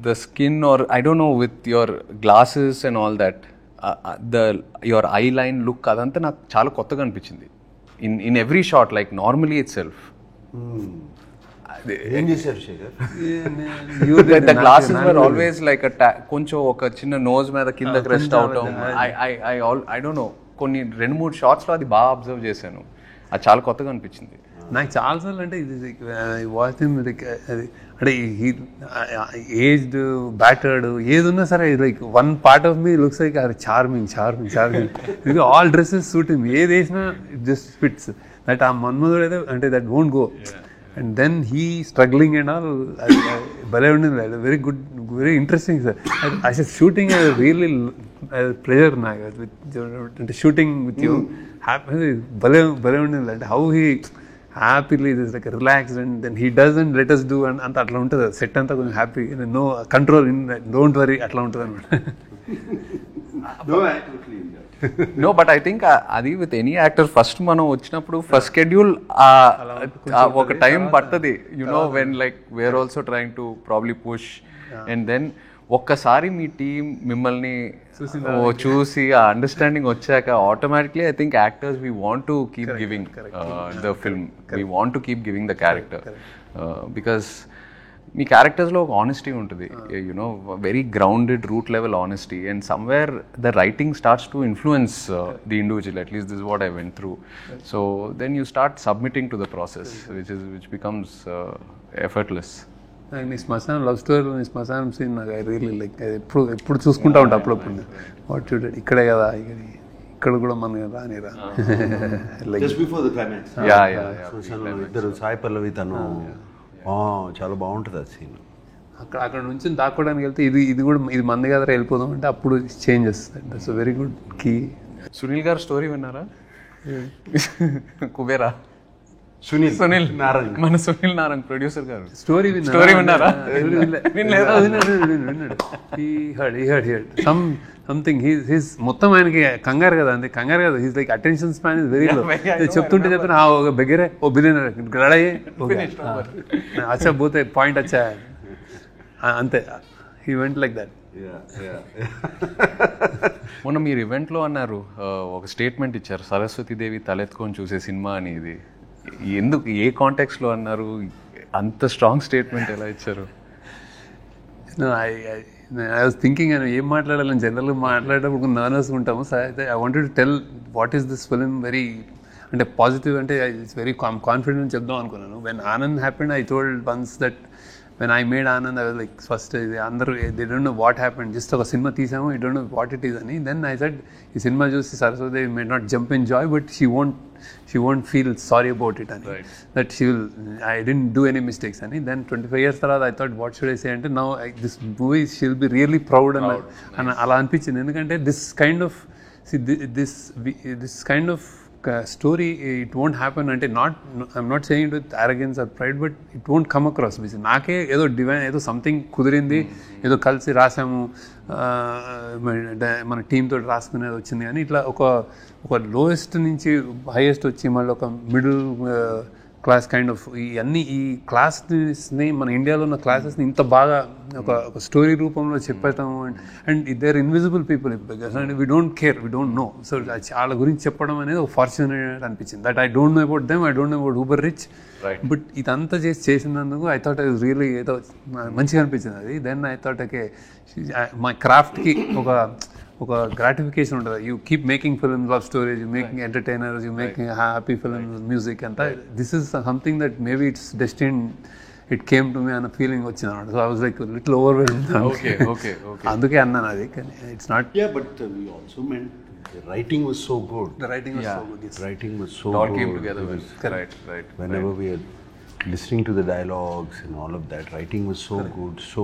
the skin or I don't know with your glasses and all that your eye line look అదంతా నాకు చాలా కొత్తగా అనిపించింది in every shot, like normally itself. ఏం చేశారు Shekhar? The glasses were always like కొంచెం ఒక చిన్న నోజ్ మీద కిందకి రెస్ట్ అవటం. I don't know, కొన్ని 2-3 షాట్స్లో అది బాగా అబ్జర్వ్ చేశాను. అది చాలా కొత్తగా అనిపించింది నాకు చాలాసార్లు. అంటే ఇది వాచ్ అది అంటే ఏజ్డ్ బ్యాటర్డ్ ఏది ఉన్నా సరే like one part of me looks like అది చార్మింగ్. ఇది ఆల్ డ్రెస్సెస్ సూట్ హిమ్, ఏది వేసినా ఇట్ జస్ట్ ఫిట్స్. దట్ ఆ మన్మధుడు అయితే అంటే that won't go. And then he struggling and all భలే ఉండింది. Very good, very interesting sir. అసలు షూటింగ్ రియల్లీ ప్లెజర్ నాకు అంటే షూటింగ్ విత్ యూ. హ్యాపీ భలే ఉండింది. అంటే how he happily this like relaxed and then he doesn't let us do అంత అట్లా ఉంటుంది. సెట్ అంతా కొంచెం happy, no control, don't worry అట్లా ఉంటుంది అనమాట. నో బట్ ఐ థింక్ అది విత్ ఎనీ యాక్టర్ ఫస్ట్ మనం వచ్చినప్పుడు ఫస్ట్ షెడ్యూల్ ఒక టైం పడుతుంది. You know when like we are also trying to probably push and then ఒక్కసారి మీ టీం మిమ్మల్ని చూసి ఆ అండర్స్టాండింగ్ వచ్చాక automatically I think actors we want to keep giving the film, we want to keep giving the character because మీ క్యారెక్టర్స్లో ఒక honesty ఉంటుంది, you know very grounded root level honesty. And somewhere the writing starts to influence the individual, at least this what I went through. So then you start submitting to the process which becomes effortless. నాకు నీ శ్మశానం love స్టోరీలో నీ శ్మశానం scene నాకు I really like ఎప్పుడు చూసుకుంటా ఉంటా అప్పుడప్పుడు. వాట్ చూడండి ఇక్కడే కదా, ఇక్కడ కూడా మన రానిరా జస్ట్ బిఫోర్ ద క్లైమాక్స్. ఇద్దరు సాయి పల్లవి తను చాలా బాగుంటుంది ఆ సీన్. అక్కడ నుంచి దాక్కోవడానికి వెళ్తే ఇది కూడా ఇది మంది కదా వెళ్ళిపోదాం అంటే అప్పుడు చేంజ్ చేస్తుంది. That's a very good key. Sunil garu story విన్నారా? కుబేరా సునీల్ నారంగ్, మన సునీల్ నారంగ్ ప్రొడ్యూసర్ గారు స్టోరీ విన్నారా? సంథింగ్ హీస్ మొత్తం ఆయనకి కంగారు కదా, అంతే కంగారు కదా. He's like attention span is very low. చెప్తుంటే ఒక బెగ్గరే ఓ బిలియనర్ గడయ్యే అచ్చా పోతే పాయింట్ వచ్చా అంతే. He went like that. మొన్న మీరు ఈవెంట్లో అన్నారు, ఒక స్టేట్మెంట్ ఇచ్చారు, సరస్వతీదేవి తలెత్తుకొని చూసే సినిమా అని. ఇది ఎందుకు, ఏ కాంటెక్స్లో అన్నారు? అంత స్ట్రాంగ్ స్టేట్మెంట్ ఎలా ఇచ్చారు? ఐ వాజ్ థింకింగ్ అని ఏం మాట్లాడాలని జనరల్గా మాట్లాడేటప్పుడు నర్వస్ ఉంటాము. సో అయితే I wanted to tell what is this film very అంటే పాజిటివ్, అంటే ఇట్స్ వెరీ కాన్ఫిడెంట్ చెప్దాం అనుకున్నాను. When Anand happened I told once that when I made Anand, I was like, first, they don't know what happened. Just a cinema teesamu, you don't know what it is. And then I said, this cinema juice Saraswati may not jump in joy, but she won't feel sorry about it. And right. That I didn't do any mistakes. And then 25 years later, I thought, what should I say? And now this movie, she'll be really proud. And ala anpichindi endukante this kind of, see, this kind of story, it won't happen. Ante I'm not saying it with arrogance or pride, but it won't come across. నాకే ఏదో divine, ఏదో something కుదిరింది, ఏదో కలిసి రాసాము, మన team తోటి రాసుకునేది వచ్చింది. కానీ ఇట్లా ఒక లోయెస్ట్ నుంచి హైయెస్ట్ వచ్చి మళ్ళీ ఒక మిడిల్ క్లాస్ కైండ్ ఆఫ్ ఈ క్లాస్ని, మన ఇండియాలో ఉన్న క్లాసెస్ని ఇంత బాగా ఒక స్టోరీ రూపంలో చెప్పేస్తాము. And their invisible people because and we don't care, we don't know. So వాళ్ళ గురించి చెప్పడం అనేది ఒక ఫార్చునేట్ అనిపించింది. That I don't know about them, I don't know about uber rich, but ఇదంతా చేసినందుకు ఐ థాట్ ఐ రియలీ ఏదో మంచిగా అనిపించింది అది. దెన్ ఐ థాట్ ఓకే, మా క్రాఫ్ట్కి ఒక గ్రాటిఫికేషన్ ఉంటుంది. You keep making films, love stories, you making entertainers, you making happy films, music అంతా. This is something that maybe it's destined, it came to me అన్న feeling వచ్చింది అనమాట. So I was like little overwhelmed. అందుకే అన్నాను అది. కానీ it's not. But we also meant the writing was so good. The writing was so good. Yes. Writing was so it all good. came together well. Right. Whenever we are listening to the dialogues and all of that, writing was so good. So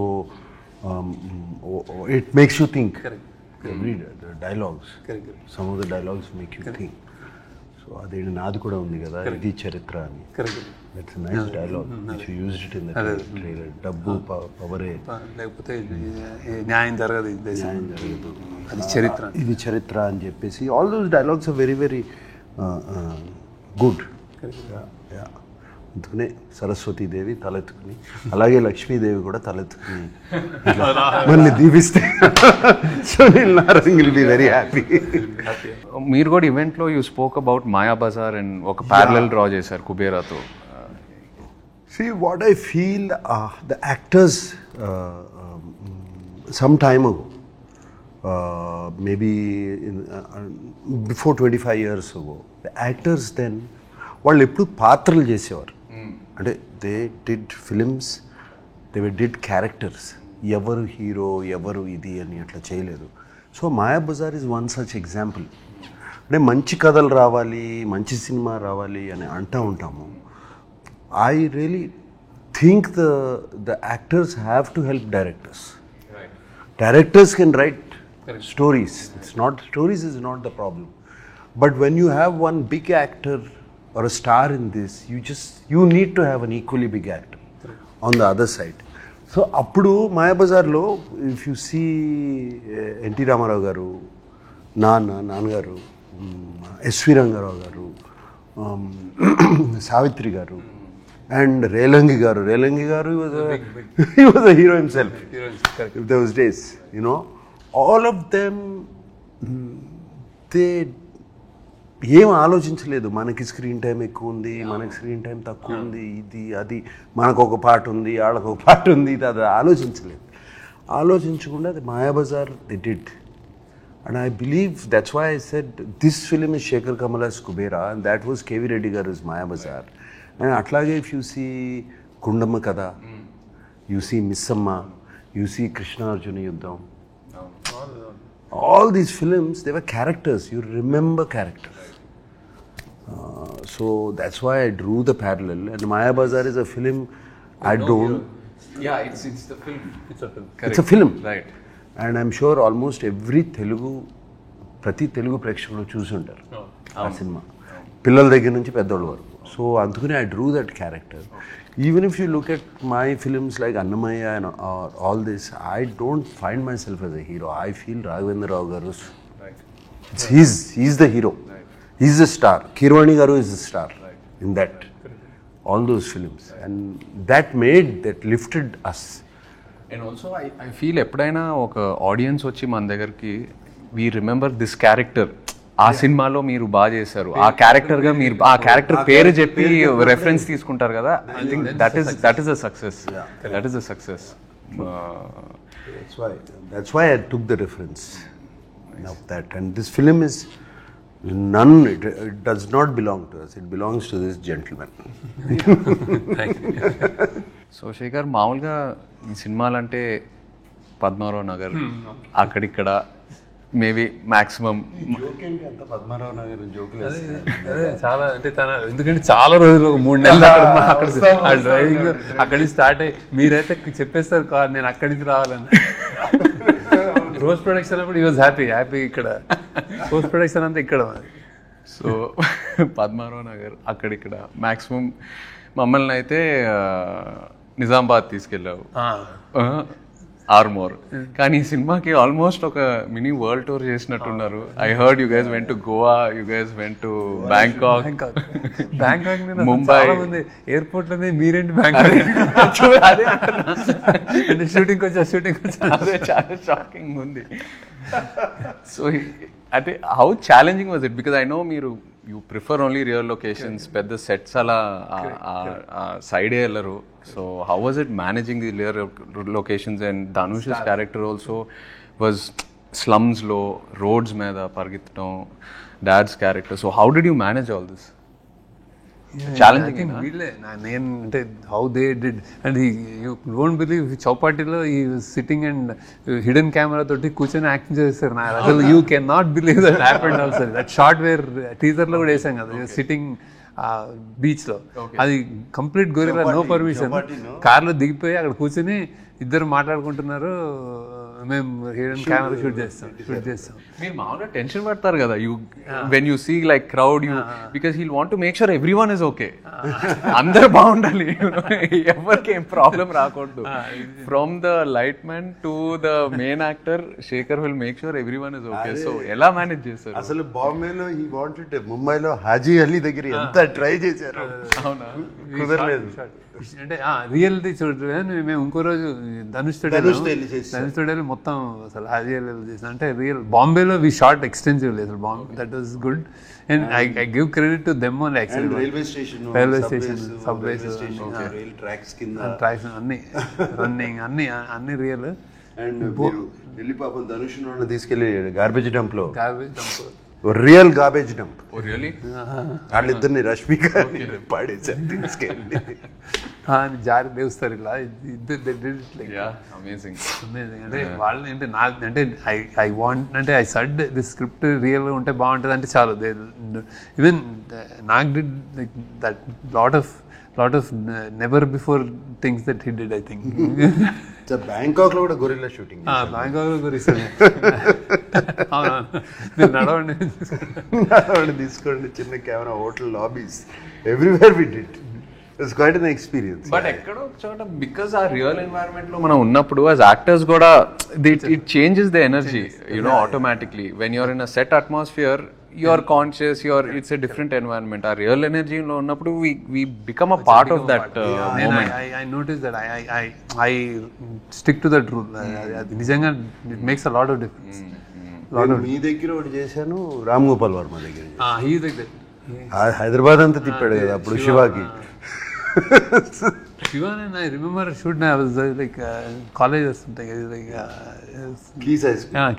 it makes you think. Correct. Every the dialogues. Correct. Some of the dialogues make you think. So అదేంటి నాది కూడా ఉంది కదా, ఇది చరిత్ర అని. That's a nice dialogue which you used it in the trailer. డబ్బు పవరే, లేకపోతే న్యాయం జరగదు, అది చరిత్ర, ఇది చరిత్ర అని చెప్పేసి all those dialogues are very very good. అందుకనే సరస్వతీదేవి తలెత్తుకుని, అలాగే లక్ష్మీదేవి కూడా తలెత్తుకుని మళ్ళీ దీవిస్తే Sunil Narang will be very happy. మీరు కూడా ఈవెంట్లో you spoke about Mayabazar and ఒక ప్యారలల్ డ్రా చేశారు కుబేరాతో. See, what I feel, the actors some time ago, maybe before 25 years ago, the actors then, వాళ్ళు ఎప్పుడు పాత్రలు చేసేవారు. అంటే they did films, they did characters. ఎవరు హీరో, ఎవరు ఇది అని అట్లా చేయలేదు. So Mayabazar is one such example. అంటే మంచి కథలు రావాలి, మంచి సినిమా రావాలి అని అంటూ ఉంటాము. I really think the actors have to help directors. Right. Directors can write stories. Stories is not the problem. But when you have one big actor or a star in this, you need to have an equally big actor on the other side. So appudu Mayabazarlo, if you see N.T. Ramarao garu, Nanagaru, S.V. Rangarao garu, Savitri garu, and Relangi garu, he was a hero himself. In those days, you know, all of them, they ఏం ఆలోచించలేదు. మనకి screen time ఎక్కువ ఉంది, మనకి screen time తక్కువ ఉంది, ఇది అది, మనకు ఒక పాట ఉంది, వాళ్ళకు ఒక పాట ఉంది, ఇది అది ఆలోచించలేదు. ఆలోచించకుండా అది Mayabazar they did. And I believe that's why I said this film is Shekhar Kamala's Kubera and that was K.V. Reddy garu's Mayabazar. And atlage if you see Kundamma Kada, you see Missamma, you see Krishna Arjuna Yuddham. All these films, they were characters. You remember characters. So that's why I drew the parallel. And Mayabazar is a film I don't... Yeah, it's the film. It's a film. Correct. It's a film. Right. And I'm sure almost every ప్రతి తెలుగు ప్రేక్షకులు చూసి ఉంటారు ఆ cinema, పిల్లల దగ్గర నుంచి పెద్దోళ్ళ వరకు. So అందుకని I drew that character. Even if you look at my films like Annamaya and all this, I don't find myself as a hero. I feel Raghavendra Rao garu. He's the hero. He's the star. Kirwani garu is the star in that. All those films. And that lifted us. And also I feel ఎప్పుడైనా ఒక audience వచ్చి మన దగ్గరికి we remember this character, ఆ సినిమాలో మీరు బాగా చేశారు, ఆ క్యారెక్టర్గా మీరు ఆ క్యారెక్టర్ పేరు చెప్పి రెఫరెన్స్ తీసుకుంటారు కదా. I think that is a success. That is a success. That's why I took the reference of that. And this film is it does not belong to us. It belongs to this gentleman. So Shekhar, మామూలుగా ఈ సినిమాలంటే పద్మారావు నగర్ అక్కడిక్కడ maybe maximum Padmarao Nagar జోకులు చాలా అంటే ఎందుకంటే చాలా రోజులు 3 నెలలు అక్కడ డ్రైవింగ్ అక్కడి నుంచి స్టార్ట్ అయ్యి మీరైతే చెప్పేస్తారు కార్ నేను అక్కడి నుంచి రావాలని. పోస్ట్ ప్రొడక్షన్ అప్పుడు ఈ వాజ్ హ్యాపీ ఇక్కడ పోస్ట్ ప్రొడక్షన్ అంతా ఇక్కడ. సో పద్మారావు నగర్ అక్కడిక్కడ మ్యాక్సిమం మమ్మల్ని అయితే నిజామాబాద్ తీసుకెళ్ళావు, ఆర్మోర్. కానీ ఈ సినిమాకి ఆల్మోస్ట్ ఒక మినీ వరల్డ్ టూర్ చేసినట్టున్నారు. I heard you guys went to Goa, you guys went to Bangkok, Mumbai. Airport లోనే మీరేంటి బ్యాంకాక్ అదే షూటింగ్ వచ్చా అదే చాలా షాకింగ్ ఉంది. సో అంటే how challenging was it? Because I know మీరు you prefer only real locations, పెద్ద సెట్స్ అలా సైడే వెళ్ళరు. So how was it managing the real locations? And Dhanush's character also was స్లమ్స్లో రోడ్స్ మీద పరిగెత్తడం, dad's character. So how did you manage all this? Challenging వీళ్ళే నేను అంటే how they did. And you don't believe చౌపాటిలో ఈ సిట్టింగ్ అండ్ హిడెన్ కెమెరా తోటి కూర్చొని యాక్టింగ్ చేస్తారు. నా అసలు you can not believe that happened also. That shot where టీజర్లో కూడా వేసాం కదా, సిట్టింగ్ బీచ్ లో. అది కంప్లీట్ గొరిల్లా, నో పర్మిషన్. కార్లో దిగిపోయి అక్కడ కూర్చొని ఇద్దరు మాట్లాడుకుంటున్నారు, మేము హిడెన్ కెమెరా షూట్ చేస్తాం. మీరు మామూలుగా టెన్షన్ పడతారు కదా you when you see like crowd, you because he'll want to make sure everyone is okay. అందరు బాగుండాలి, ఎవరికి ఏం ప్రాబ్లం రాకూడదు. From the light man to the main actor, Shekhar will make sure everyone is okay. So ఎలా manage చేస్తారు? అసలు బాంబేలో he wanted, ముంబైలో హాజీ అలీ దగ్గర ఎంత ట్రై చేశారు, అవునా కుదరలేదు. అంటే రియల్ది చూడండి. మేము ఇంకో రోజు ధనుష్ తోడేలు మొత్తం అసలు రియల్ చేసాం. అంటే రియల్ బాంబేలో వి షార్ట్ ఎక్స్టెన్సివ్లీ అసలు Bombay. That was good. And I give credit to them only. Actually railway station, subways, tracks అన్ని రన్నింగ్ అన్ని రియల్. అండ్ ఢిల్లీ పాపం ధనుష్ తీసుకెళ్ళి గార్బేజ్ డంప్ లో రియల్ గార్బేజ్ డంప్. వాళ్ళిద్దరిని రష్మిక పాడేసారు తీసుకెళ్ళి, జారి లేస్తారు ఇలా. అమేజింగ్. అంటే వాళ్ళు అంటే నాకు అంటే ఐ వాంట్ అంటే ఐ సడ్ ది స్క్రిప్ట్ రియల్గా ఉంటే బాగుంటుంది అంటే చాలు. ఈవెన్ నాకు did like that lot of never before things that he did. I think Bangkok లో కూడా గొరిల్లా షూటింగ్, బ్యాంకాక్ లో గొరిల్లా నడవండి తీసుకోండి, చిన్న camera, hotel lobbies, everywhere we did. It's quite an experience. But ఎక్కడో చోట బికాజ్ ఆ రియల్ ఎన్వైరన్మెంట్ లో మనం ఉన్నప్పుడు యాజ్ యాక్టర్స్ కూడా it changes the energy, you know, automatically. When you're in a set atmosphere, you are conscious, it's a different environment. Our real energy lo unnappudu we become a part of that moment. I noticed that I stick to that rule. Nijanga it makes a lot of difference. మీ దగ్గర ఒకటి చేశాను, రామ్ గోపాల్ వర్మ దగ్గర. he is like that. Hyderabad అంతా తిప్పాడు కదా అప్పుడు శివాకి. Shiva and I remember shooting, I was like college or something, like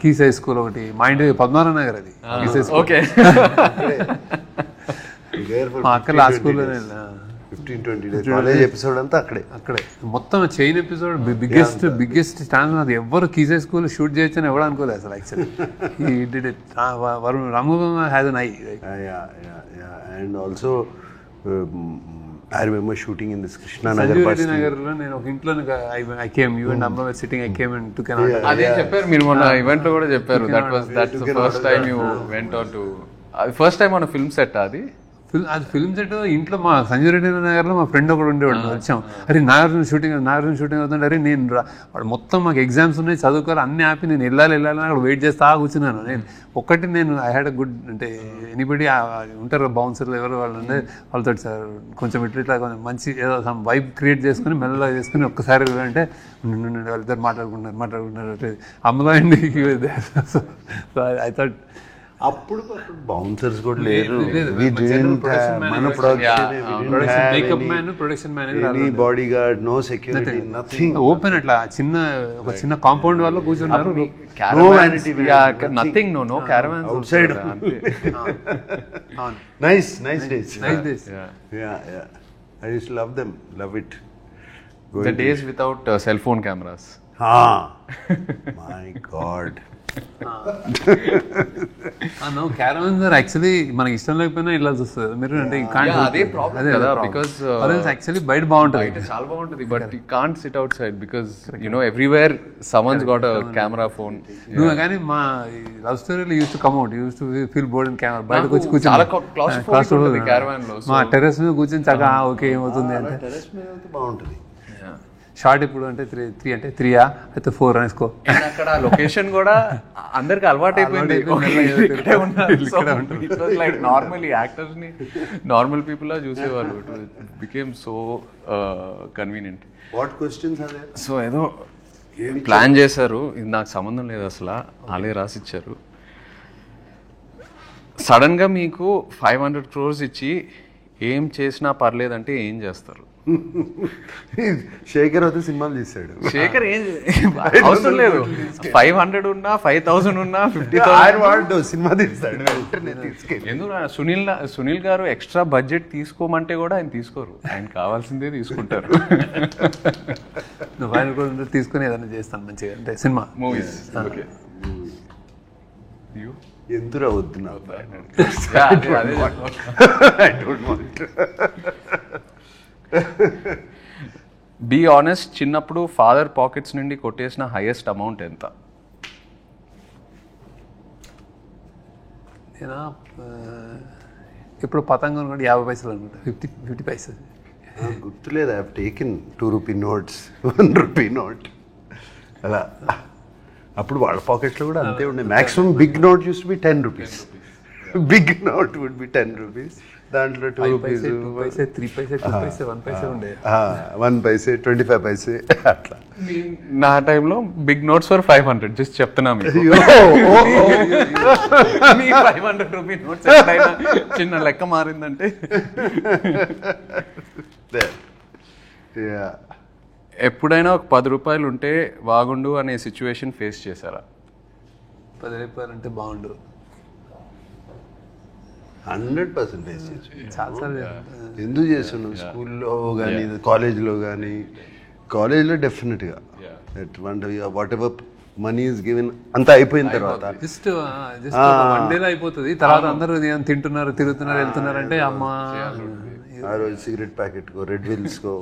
Keys High School ఒకటి మా ఇంటి పద్మారావు నగర్, అది Keys High School. ఓకే, అక్కడ ఆ స్కూల్లో 15-20 days కాలేజ్ ఎపిసోడ్ అంతా అక్కడే మొత్తం చైన్ ఎపిసోడ్. బిగ్గెస్ట్ ఛాన్స్ అది. ఎవరు Keys High School షూట్ చేయొచ్చని ఎవరు అనుకోలేదు అసలు. Actually he did it. Ramu has an eye. And also I remember shooting in this Krishna Nagar bus. Nagarlo నేను ఒక ఇంట్లో I came, you and Amra were sitting, I came and took an auto. అదే చెప్పారు మీరు మొన్న event లో కూడా చెప్పారు. that's the first time you went on to first time on a film set. అది అది ఫిల్మ్ సెట్ ఇంట్లో మా సంజయ్ రెడ్డి నగర్లో మా ఫ్రెండ్ ఒకడు ఉండేవాడు. వచ్చాం, అరే నాగార్జున షూటింగ్ అవుతుంది, అరే నేను వాడు మొత్తం మాకు ఎగ్జామ్స్ ఉన్నాయి చదువుకోవాలి అన్నీ ఆపి నేను వెళ్ళాలి అక్కడ వెయిట్ చేస్తా కూర్చున్నాను. నేను ఐ హ్యాడ్ అ గుడ్ అంటే ఎనీబడి ఉంటారు బౌన్సర్లు ఎవరు వాళ్ళు అంటే వాళ్ళతో సార్ కొంచెం ఇట్లా కొంచెం మంచి ఏదో సమ్ వైబ్ క్రియేట్ చేసుకుని మెల్లగా చేసుకుని ఒక్కసారి అంటే వాళ్ళిద్దరు మాట్లాడుకుంటున్నారు అమ్మలో అండి. ఐ థాట్ అప్పుడు బౌన్సర్స్ కూడా లేరు, body guard, no security, nothing, open అట్లా ఒక చిన్న కాంపౌండ్ వల్ల కూర్చున్నారు. Nothing, no caravan outside. Nice days. I used to love them, love it. The days without cell phone cameras. My God. No, caravans are actually మనకి ఇష్టం లేకపోయినా ఇలా చూస్తారు మీరు అంటే అదే ప్రాబ్లం కదా, బికాజ్ యాక్చువల్లీ బయట బాగుంటుంది, చాలా బాగుంటుంది, but you can't SIT out side because everywhere someone's got a camera phone. నువ్వు కానీ మా లవ్ స్టోరీలో use to come out, use to feel bored and camera బయటకు వచ్చి కూర్చొని చాలా claustrophobic ఉంటుంది caravan లో. మా టెర్రస్ మీద కూర్చొని చక్కగా ఓకే ఏమవుతుంది అంటే టెర్రస్ మీద వెళ్తే బాగుంటుంది. షార్ట్ ఇప్పుడు అంటే 3 అంటే 3 అయితే 4 అనేసుకో. అక్కడ లొకేషన్ కూడా అందరికి అలవాటు అయిపోయింది. లైక్ నార్మల్లీ యాక్టర్స్ ని నార్మల్ పీపుల్ లా చూసేవాళ్ళు. It became so convenient. What questions are there? So ఏదో ప్లాన్ చేశారు, ఇది నాకు సంబంధం లేదు అసలు, వాళ్ళే రాసిచ్చారు. సడన్ గా మీకు 500 crores ఇచ్చి ఏం చేసినా పర్లేదంటే ఏం చేస్తారు? శేఖర్ అయితే సినిమాలు తీసాడు. శేఖర్ ఏం అవసరం లేదు, 500 ఉన్నా 5,000 ఉన్నా 50,000 సినిమా తీస్తాడు. ఎందుకు సునీల్ గారు ఎక్స్ట్రా బడ్జెట్ తీసుకోమంటే కూడా ఆయన తీసుకోరు, ఆయన కావాల్సిందే తీసుకుంటారు. ఆయన కూడా తీసుకుని ఏదైనా చేస్తాను మంచిగా అంటే సినిమా మూవీస్. ఎందుకు వద్దు బీ ఆనెస్ట్, చిన్నప్పుడు ఫాదర్ పాకెట్స్ నుండి కొట్టేసిన హైయెస్ట్ అమౌంట్ ఎంత? నేను ఇప్పుడు పతంగం కూడా 50 పైసలు అనుకుంటా, 50 పైసలు గుర్తులేదు. I have taken 2 rupee notes, 1 rupee note అలా. అప్పుడు వాళ్ళ పాకెట్లో కూడా అంతే ఉండే. Maximum big note use to be 10 rupees. Big note would be 10 rupees. దాంట్లో 2 రూపీస్, 2 పైసే, 3 పైసే, 2 పైసే, 1 పైసే ఉండే. 1 పైసే, 25 పైసే అట్లా. నా టైంలో బిగ్ నోట్స్ ఫర్ 500 జస్ట్ చెప్తున్నా మీకు. 500 రూపీ నోట్స్ చిన్న లెక్క మారిందంటే. ఎప్పుడైనా ఒక 10 రూపాయలు ఉంటే బాగుండు అనే సిచ్యువేషన్ ఫేస్ చేశారా? 10 రూపాయలు అంటే బాగుండు 100% ఫేస్ చేసి. చాలాసార్లు ఎందుకు చేస్తున్నాం? స్కూల్లో కానీ కాలేజ్లో కానీ. కాలేజ్లో డెఫినెట్గా what ever money is given అంతా అయిపోయిన తర్వాత జస్ట్ 1 డేలో అయిపోతుంది. తర్వాత అందరూ తింటున్నారు, తిరుగుతున్నారు, వెళ్తున్నారు అంటే అమ్మా ఆ రోజు సిగరెట్ ప్యాకెట్కో, రెడ్ విల్స్కో,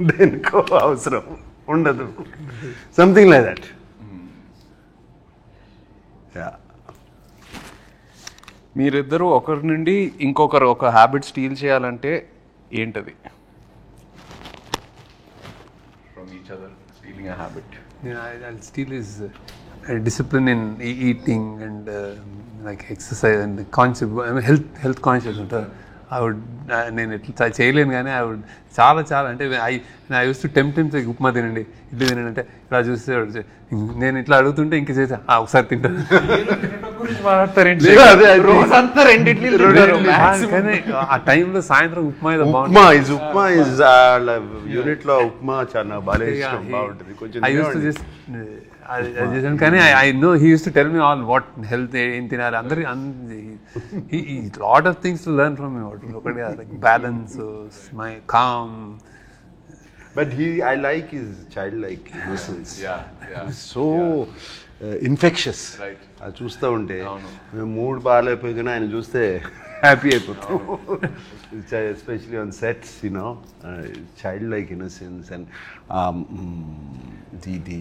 దేనికో అవసరం ఉండదు. Something like that. మీరిద్దరూ ఒకరి నుండి ఇంకొకరు ఒక హ్యాబిట్ స్టీల్ చేయాలంటే ఏంటది? From each other stealing a habit. I'll steal is discipline in eating and like exercise and health conscious ఉంటారు. నేను ఎట్లా చేయలేను కానీ చాలా అంటే I use to tempt upma తినండి, ఇడ్లీ తినండి అంటే ఇలా చూస్తే నేను ఇట్లా అడుగుతుంటే ఇంక చేసా ఒకసారి తింటాను. కానీ ఆ టైంలో సాయంత్రం ఉప్మా ఉప్మా యూనిట్ లో ఉప్మా చాలా బాగుంటుంది. ఐ యూస్ టు జస్ట్ చేశాను కానీ I know he used to tell me all what health ఏం తినాలి అందరి lot of things to learn from me. ఒకటి like balance, my calm. But I like his childlike innocence. So infectious. Right. అది చూస్తూ ఉంటే mood బాగాలేకపోయినా ఆయన చూస్తే happy అయిపోతాం. Especially on sets, childlike innocence and the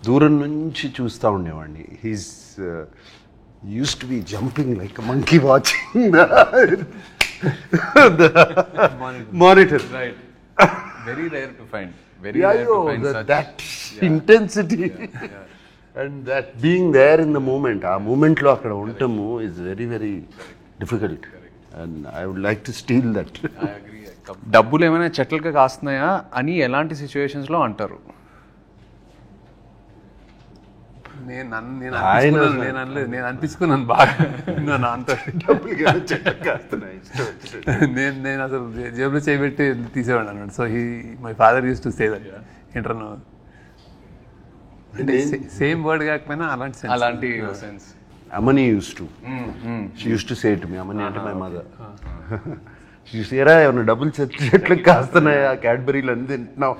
దూరం నుంచి చూస్తూ ఉండేవాడిని. He's use to B jumping like monkey watching the monitor. Right. Very rare to find. Very Yeah, rare to find such. that intensity and that being there in the moment, ఆ మూమెంట్లో అక్కడ ఉండటము is very very difficult and I would like to steal that. I agree. డబ్బులు ఏమైనా చెట్లుగా కాస్తున్నాయా అని ఎలాంటి situations లో అంటారు? నేను అనలేదు, నేను అనిపించుకున్నాను బాగా. అంత నేను అసలు జేబులో చేయబెట్టి తీసేవాడు అన్నాడు. So my father use to say that ఏంటన్నా, అంటే సేమ్ వర్డ్ కాకపోయినా అలాంటి sense. Amani used to. She used to say to me, Amani అంటే my mother. చూసారా ఏమన్నా డబ్బులు చెట్లు కాస్తున్నాయా, క్యాడ్బరీలు అన్ని తింటున్నావు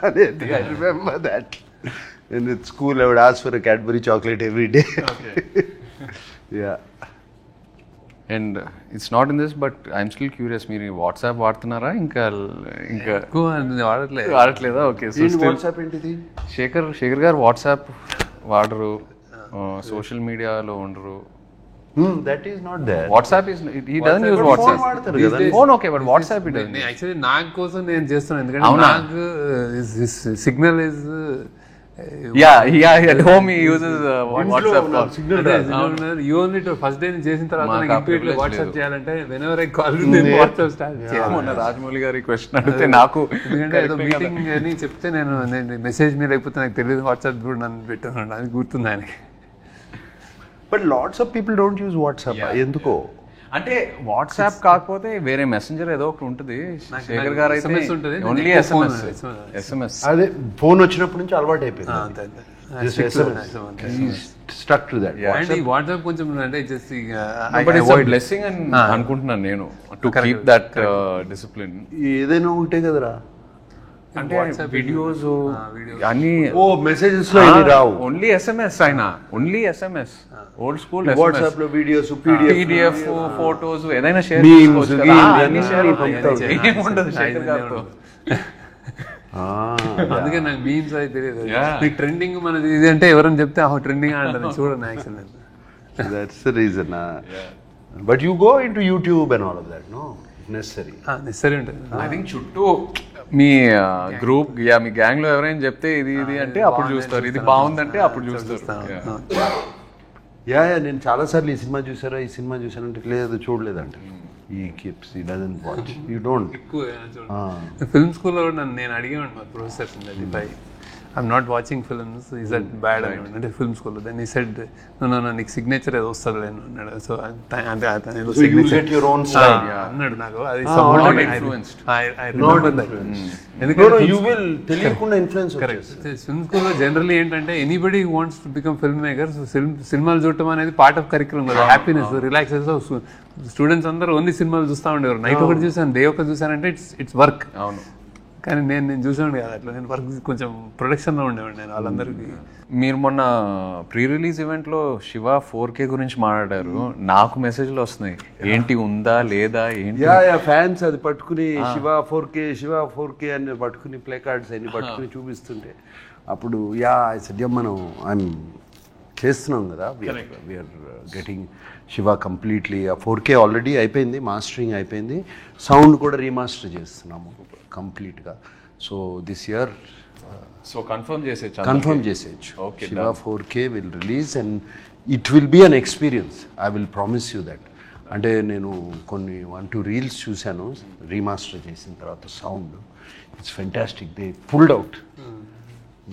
అనేది. I remember that. And at school I would ask for a Cadbury chocolate every day. Yeah. And it's not in this but I'm still curious, మీరు WhatsApp వాడుతున్నారా? ఇంకా ఎక్కువ వాడట్లేదా? ఓకే. వాట్సాప్ ఏంటిది? శేఖర్ గారు వాట్సాప్ వాడరు, సోషల్ మీడియాలో ఉండరు. That is not there. WhatsApp is he doesn't use WhatsApp. Phone okay, but WhatsApp it doesn't. Actually నాకు కోసం నేను చేస్తున్నాను, ఎందుకంటే నాకు signal is yeah at home he uses WhatsApp call. You only to first day నేను చేసిన తర్వాత నాకు ఇప్పటిలో WhatsApp చేయాలంటే whenever I call నేను WhatsApp స్టార్ట్ చేయాలి. మొన్న రాజమౌళి గారి క్వశ్చన్ అడిగితే నాకు ఎందుకంటే ఏదో మీటింగ్ అని చెప్తే నేను మెసేజ్ మీద లేకపోతే నాకు తెలియదు WhatsApp కూడా నన్ను పెట్టాను, అది గుర్తుంది ఆయనకి. But lots of people don't use WhatsApp. ఎందుకో అంటే వాట్సాప్ కాకపోతే వేరే మెసెంజర్ ఏదో ఒకటి ఉంటుంది. శేఖర్ గారు అయితే ఓన్లీ SMS. అదే ఫోన్ వచ్చినప్పటి నుంచి అలవాటు అయిపోయింది. Stuck to that. అండ్ ఈ వాట్సాప్ కొంచెం అంటే just but it's a blessing అని అనుకుంటున్నాను నేను, టు కీప్ దట్ డిసిప్లిన్. ఏదైనా ఉంటే కదరా, అంటే వీడియోస్ అన్ని మెసేజెస్ లో ఏమీ రావు, ఓన్లీ SMS అయినా, only SMS. Old school WhatsApp లో వీడియోస్, PDF ఫోటోస్ ఏదైనా షేర్ ఏముండదు శేఖర్ గారితో. అందుకే నాకు మీమ్స్ అయితే తెలియదు. మీకు ట్రెండింగ్ మనది ఇది అంటే ఎవరైనా చెప్తే ట్రెండింగ్ అంటారు, చూడండి actually. That's the reason. But you go into YouTube and all of that, no? Necessary ఉంటుంది. ఐ థింక్ చుట్టూ మీ గ్రూప్ మీ గ్యాంగ్ లో ఎవరైనా చెప్తే ఇది అంటే అప్పుడు చూస్తారు, ఇది బాగుందంటే అప్పుడు చూస్తారు. నేను చాలాసార్లు ఈ సినిమా చూసారా, ఈ సినిమా చూసానంటే లేదు చూడలేదంటే ఈ కీప్స్ ఈ doesn't watch, you don't. Film స్కూల్లో కూడా నేను అడిగాను మా professors, I'm not watching films, is that bad? అంటే ఫిల్మ్ స్కూల్లో దెన్ he said no నీకు సిగ్నేచర్ ఏదో వస్తుంది అన్నాడు. సో అంటే అన్నాడు నాకు, అది తెలియకుండా ఇన్ఫ్లుయెన్స్. ఫిల్మ్ స్కూల్లో జనరల్లీ ఏంటంటే anybody wants to become film maker. So సినిమాలు చూడటం అనేది పార్ట్ ఆఫ్ కరిక్యులం కదా, హ్యాపీనెస్, రిలాక్సేషన్. స్టూడెంట్స్ అందరూ ఓన్లీ సినిమాలు చూస్తూ ఉండేవారు. నైట్ ఒకటి చూసాను, డే ఒకటి చూసానంటే ఇట్స్ వర్క్. అవును, కానీ నేను చూసాను కదా అట్లా, నేను వర్క్ కొంచెం ప్రొడక్షన్లో ఉండేవాడు నేను వాళ్ళందరికీ. మీరు మొన్న ప్రీ రిలీజ్ ఈవెంట్లో శివ 4K గురించి మాట్లాడారు, నాకు మెసేజ్లు వస్తున్నాయి, ఏంటి ఉందా లేదా ఏంటి. ఫ్యాన్స్ అది పట్టుకుని శివ 4K అని పట్టుకుని ప్లే కార్డ్స్ అన్ని పట్టుకుని చూపిస్తుంటే అప్పుడు మనం ఐఎమ్ చేస్తున్నాం కదా, we're getting Shiva completely 4K already అయిపోయింది, మాస్టరింగ్ అయిపోయింది, సౌండ్ కూడా రీమాస్టర్ చేస్తున్నాము కంప్లీట్గా. సో దిస్ ఇయర్ కన్ఫర్మ్ చేసేయచ్చు. Shiva 4K will release and it will be an experience, I will promise you that. అంటే నేను కొన్ని 1-2 రీల్స్ చూశాను రీమాస్టర్ చేసిన తర్వాత, sound it's fantastic. They pulled out,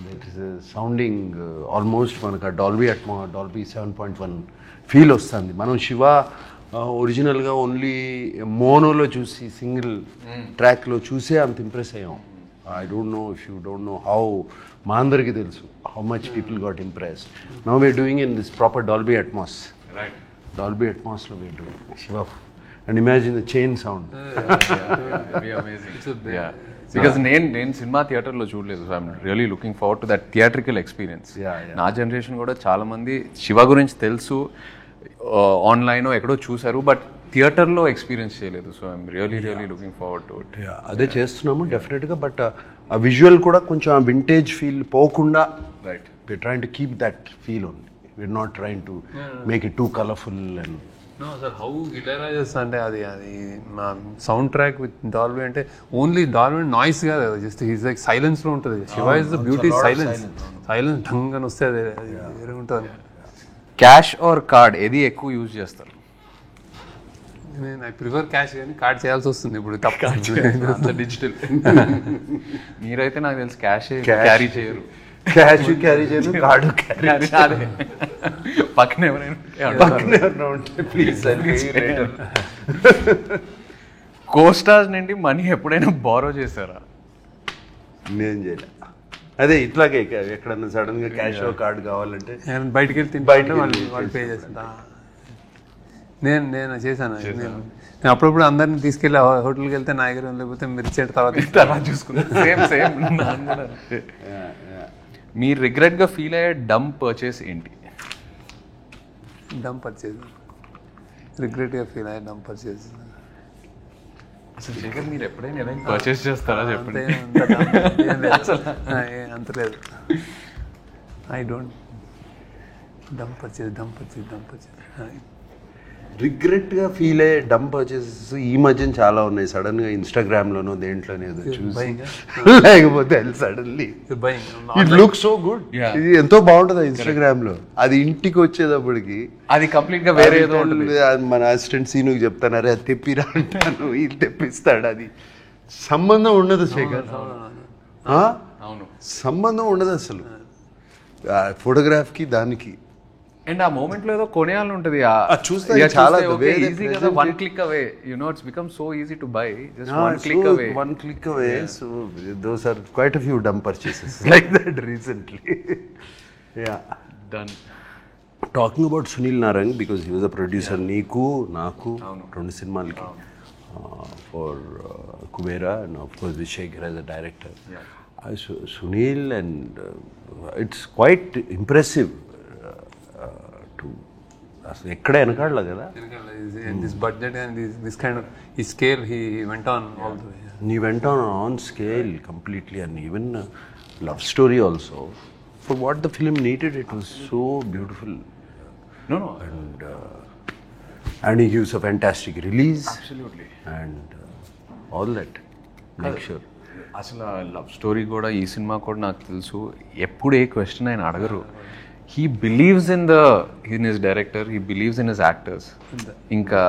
that is sounding almost మనకు డాల్బీ 7.1 ఫీల్ వస్తుంది. మనం శివ ఒరిజినల్గా ఓన్లీ మోనోలో చూసి సింగిల్ ట్రాక్లో చూసే అంత ఇంప్రెస్ అయ్యాం. I don't know if you don't know how, మా అందరికీ తెలుసు how much people got impressed. Now we are doing in this proper Dolby Atmos. Dolby అట్మాస్లో we are doing Shiva and imagine the chain sound. Because నేను సినిమా థియేటర్లో చూడలేదు, so I'm really looking forward to that theatrical experience. నా generation కూడా చాలా మంది శివ గురించి తెలుసు, ఆన్లైన్ ఎక్కడో చూసారు, బట్ థియేటర్లో ఎక్స్పీరియన్స్ చేయలేదు. So I'm really looking forward to it. అదే చేస్తున్నాము డెఫినెట్గా, బట్ ఆ విజువల్ కూడా కొంచెం ఆ వింటేజ్ ఫీల్ పోకుండా, we are trying to keep that feel only, we are not trying to make it too colourful and no sir how గిటారా చేస్తా అంటే అది మా సౌండ్ ట్రాక్ విత్ డాల్బీ అంటే ఓన్లీ డాల్బీ నాయిస్ కాదు, జస్ట్ హీస్ లైక్ సైలెన్స్ లో ఉంటుంది. Shiva is the beauty silence ఢంగ్ అని వస్తే అది వేరే ఉంటుంది. క్యాష్ ఆర్ కార్డ్ ఏది ఎక్కువ యూజ్ చేస్తారు? నేను ఐ ప్రిఫర్ క్యాష్, కానీ కార్డ్ చేయాల్సి వస్తుంది ఇప్పుడు అంత డిజిటల్. మీరైతే నాకు తెలిసి క్యాష్ క్యారీ చేయరు. క్యాష్ క్యారీ చేయను, కార్డు క్యారీ పక్కన ఎవరైనా ఉంటే ప్లీజ్ కోస్టార్స్ నుండి మనీ ఎప్పుడైనా బారో చేశారా? నేను చేయలే. అదే ఇట్లాగే ఎక్కడన్నా సడన్ గా క్యాష్ కార్డు కావాలంటే బయటికి వెళ్ళి తింటే వాళ్ళు పే చేస్తా. నేను చేశాను. నేను అప్పుడప్పుడు అందరిని తీసుకెళ్ళి హోటల్కి వెళ్తే నా దగ్గర లేకపోతే మీరు ఇచ్చేట తర్వాత చూసుకున్నాను. సేమ్ మీరు రిగ్రెట్ గా ఫీల్ అయ్యే డమ్ పర్చేస్ ఏంటి? డమ్ పర్చేస్ రిగ్రెట్ గా ఫీల్ అయ్యే డమ్ పర్చేస్ అసలు శేఖర్ మీరు ఎప్పుడైనా పర్చేస్ చేస్తారా చెప్పండి? అంత లేదు. I don't dumb purchase. Regret గా ఫీల్ అయ్యే డమ్ పర్చేసెస్ ఈ మధ్య చాలా ఉన్నాయి. సడన్ గా ఇన్స్టాగ్రామ్ లోనో దేంట్లోనే చూసి లేకపోతే suddenly it look so good, ఇది ఎంతో బాగుంటుంది ఇన్స్టాగ్రామ్ లో. అది ఇంటికి వచ్చేటప్పటికి అది కంప్లీట్ గా వేరే ఏదో ఉంటుంది. మన అసిస్టెంట్ సీనుకి చెప్తాను, అరే అది తెప్పిరా అంటాను, ఇది తెప్పిస్తాడు. అది సంబంధం ఉండదు శేఖర్, అవును సంబంధం ఉండదు అసలు ఫోటోగ్రాఫ్ కి దానికి. అండ్ ఆ మూమెంట్ లో ఏదో కొనేయాలని ఉంటుంది. చూస్తే చాలా ఈజీ కదా, one click away, you know it's become so easy to buy, just one click away. So those are quite a few dumb purchases like that recently. Yeah done. Talking about Sunil Narang, because he was a producer నీకు నాకు 2 సినిమాలకి for Kubera and of course Vishekhar as a director. Sunil and it's quite impressive. అసలు ఎక్కడ వెనకాడలే కదా. This budget and this kind of ఈ scale he went on all the way. He went on scale completely, and even love story also. For what the film needed, it was so beautiful. No. And he gives a fantastic release. Absolutely. And all that. Make sure. అసలు love story కూడా ఈ cinema కూడా నాకు తెలుసు ఎప్పుడు ఏ question ఆయన అడగరు. He believes in his director, he believes in his actors. ఇంకా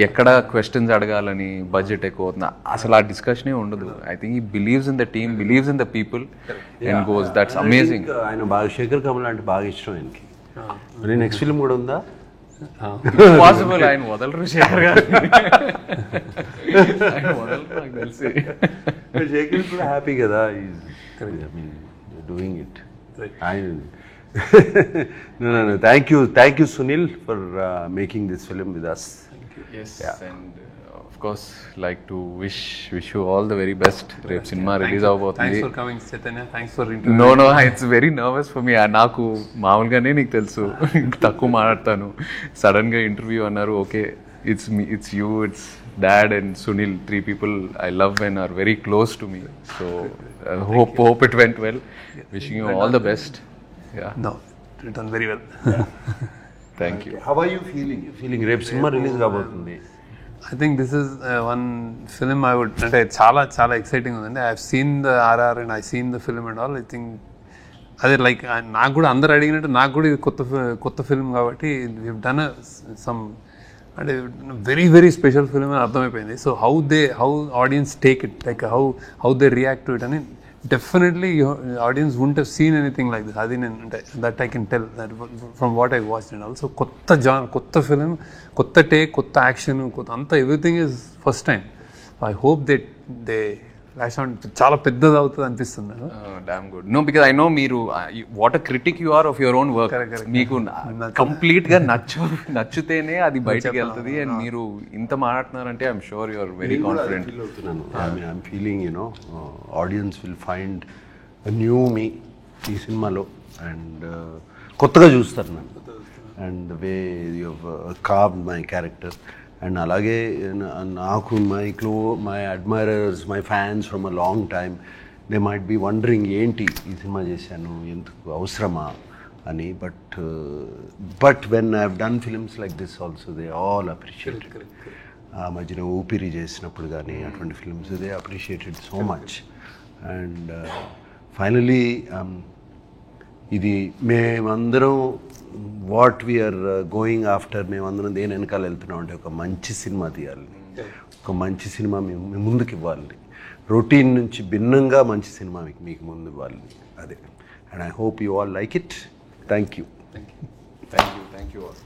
ఎక్కడ క్వశ్చన్స్ అడగాలని బడ్జెట్ ఎక్కువ అవుతుంది అసలు ఆ డిస్కషనే ఉండదు. I think he believes in the team, believes in the people and goes. That's amazing. ఆయన బాగా శేఖర్ కమల్ అంటే బాగా ఇష్టం ఆయనకి. మరి నెక్స్ట్ ఫిల్మ్ కూడా ఉందా? పాసిబుల్. ఆయన వదలరు శేఖర్ గారు, ఆయన వదలరు నాకు తెలిసి. శేఖర్ కూడా హ్యాపీ కదా, doing it. No. Thank you, Sunil, for making this film with us. Yes, yeah. And of course, like to wish you all the very best. Rep cinema release avabothundi. Thanks for coming, Chaitanya. Thanks for interviewing. No, it's very nervous for me. Naaku maamulgane neeku telusu takku maadtanu. Sudden ga interview annaru. Okay, it's me, it's you, it's Dad and Sunil, 3 people I love and are very close to me. So hope it went well. Wishing you all the best. Yeah. No, it done very well. Thank you. How are you feeling? Rep cinema release కాబోతుంది. I think this is one film I would, అంటే చాలా exciting ఉందండి. I have seen the RR and I seen the film and all. I think అదే like నాకు కూడా అందరు అడిగినట్టు నాకు కూడా ఇది కొత్త ఫిల్మ్ కాబట్టి వీ డన్ సమ్ అంటే వెరీ వెరీ స్పెషల్ ఫిల్మ్ అని అర్థమైపోయింది. So how audience take it, like how they react to it అని definitely audience won't have seen anything like this. అది నేను అంటే that I can tell that from what I watch and also కొత్త film, కొత్త take, కొత్త action, అంతా everything is first time. I hope they lash on చాలా పెద్దది అవుతుంది అనిపిస్తుంది. Damn good. No, because I know మీరు what a critic you are of your own work. మీకు కంప్లీట్ గా నచ్చితేనే అది బయటకు వెళ్తుంది. అండ్ మీరు ఇంత మాట్లాడుతున్నారంటే I'm sure you are very confident. I'm feeling audience will find new me ఈ సినిమాలో అండ్ కొత్తగా చూస్తారు నన్ను and the way you carve my character. And అలాగే నాకు my admirers, my fans from a long time, they might be wondering ఏంటి ఈ సినిమా చేశాను, ఎందుకు అవసరమా అని. But when I have done films like this also they all appreciate. ఆ మధ్యన ఊపిరి చేసినప్పుడు కానీ అటువంటి films they appreciated so much. And finally ఇది మేమందరం వాట్ వీఆర్ గోయింగ్ ఆఫ్టర్, మేమందరం దేని వెనకాల వెళ్తున్నాం అంటే ఒక మంచి సినిమా తీయాలి, ఒక మంచి సినిమా మేము ముందుకు ఇవ్వాలి, రొటీన్ నుంచి భిన్నంగా మంచి సినిమా మీకు ముందు ఇవ్వాలి. అదే. And I hope you all like it. Thank you. Thank you all.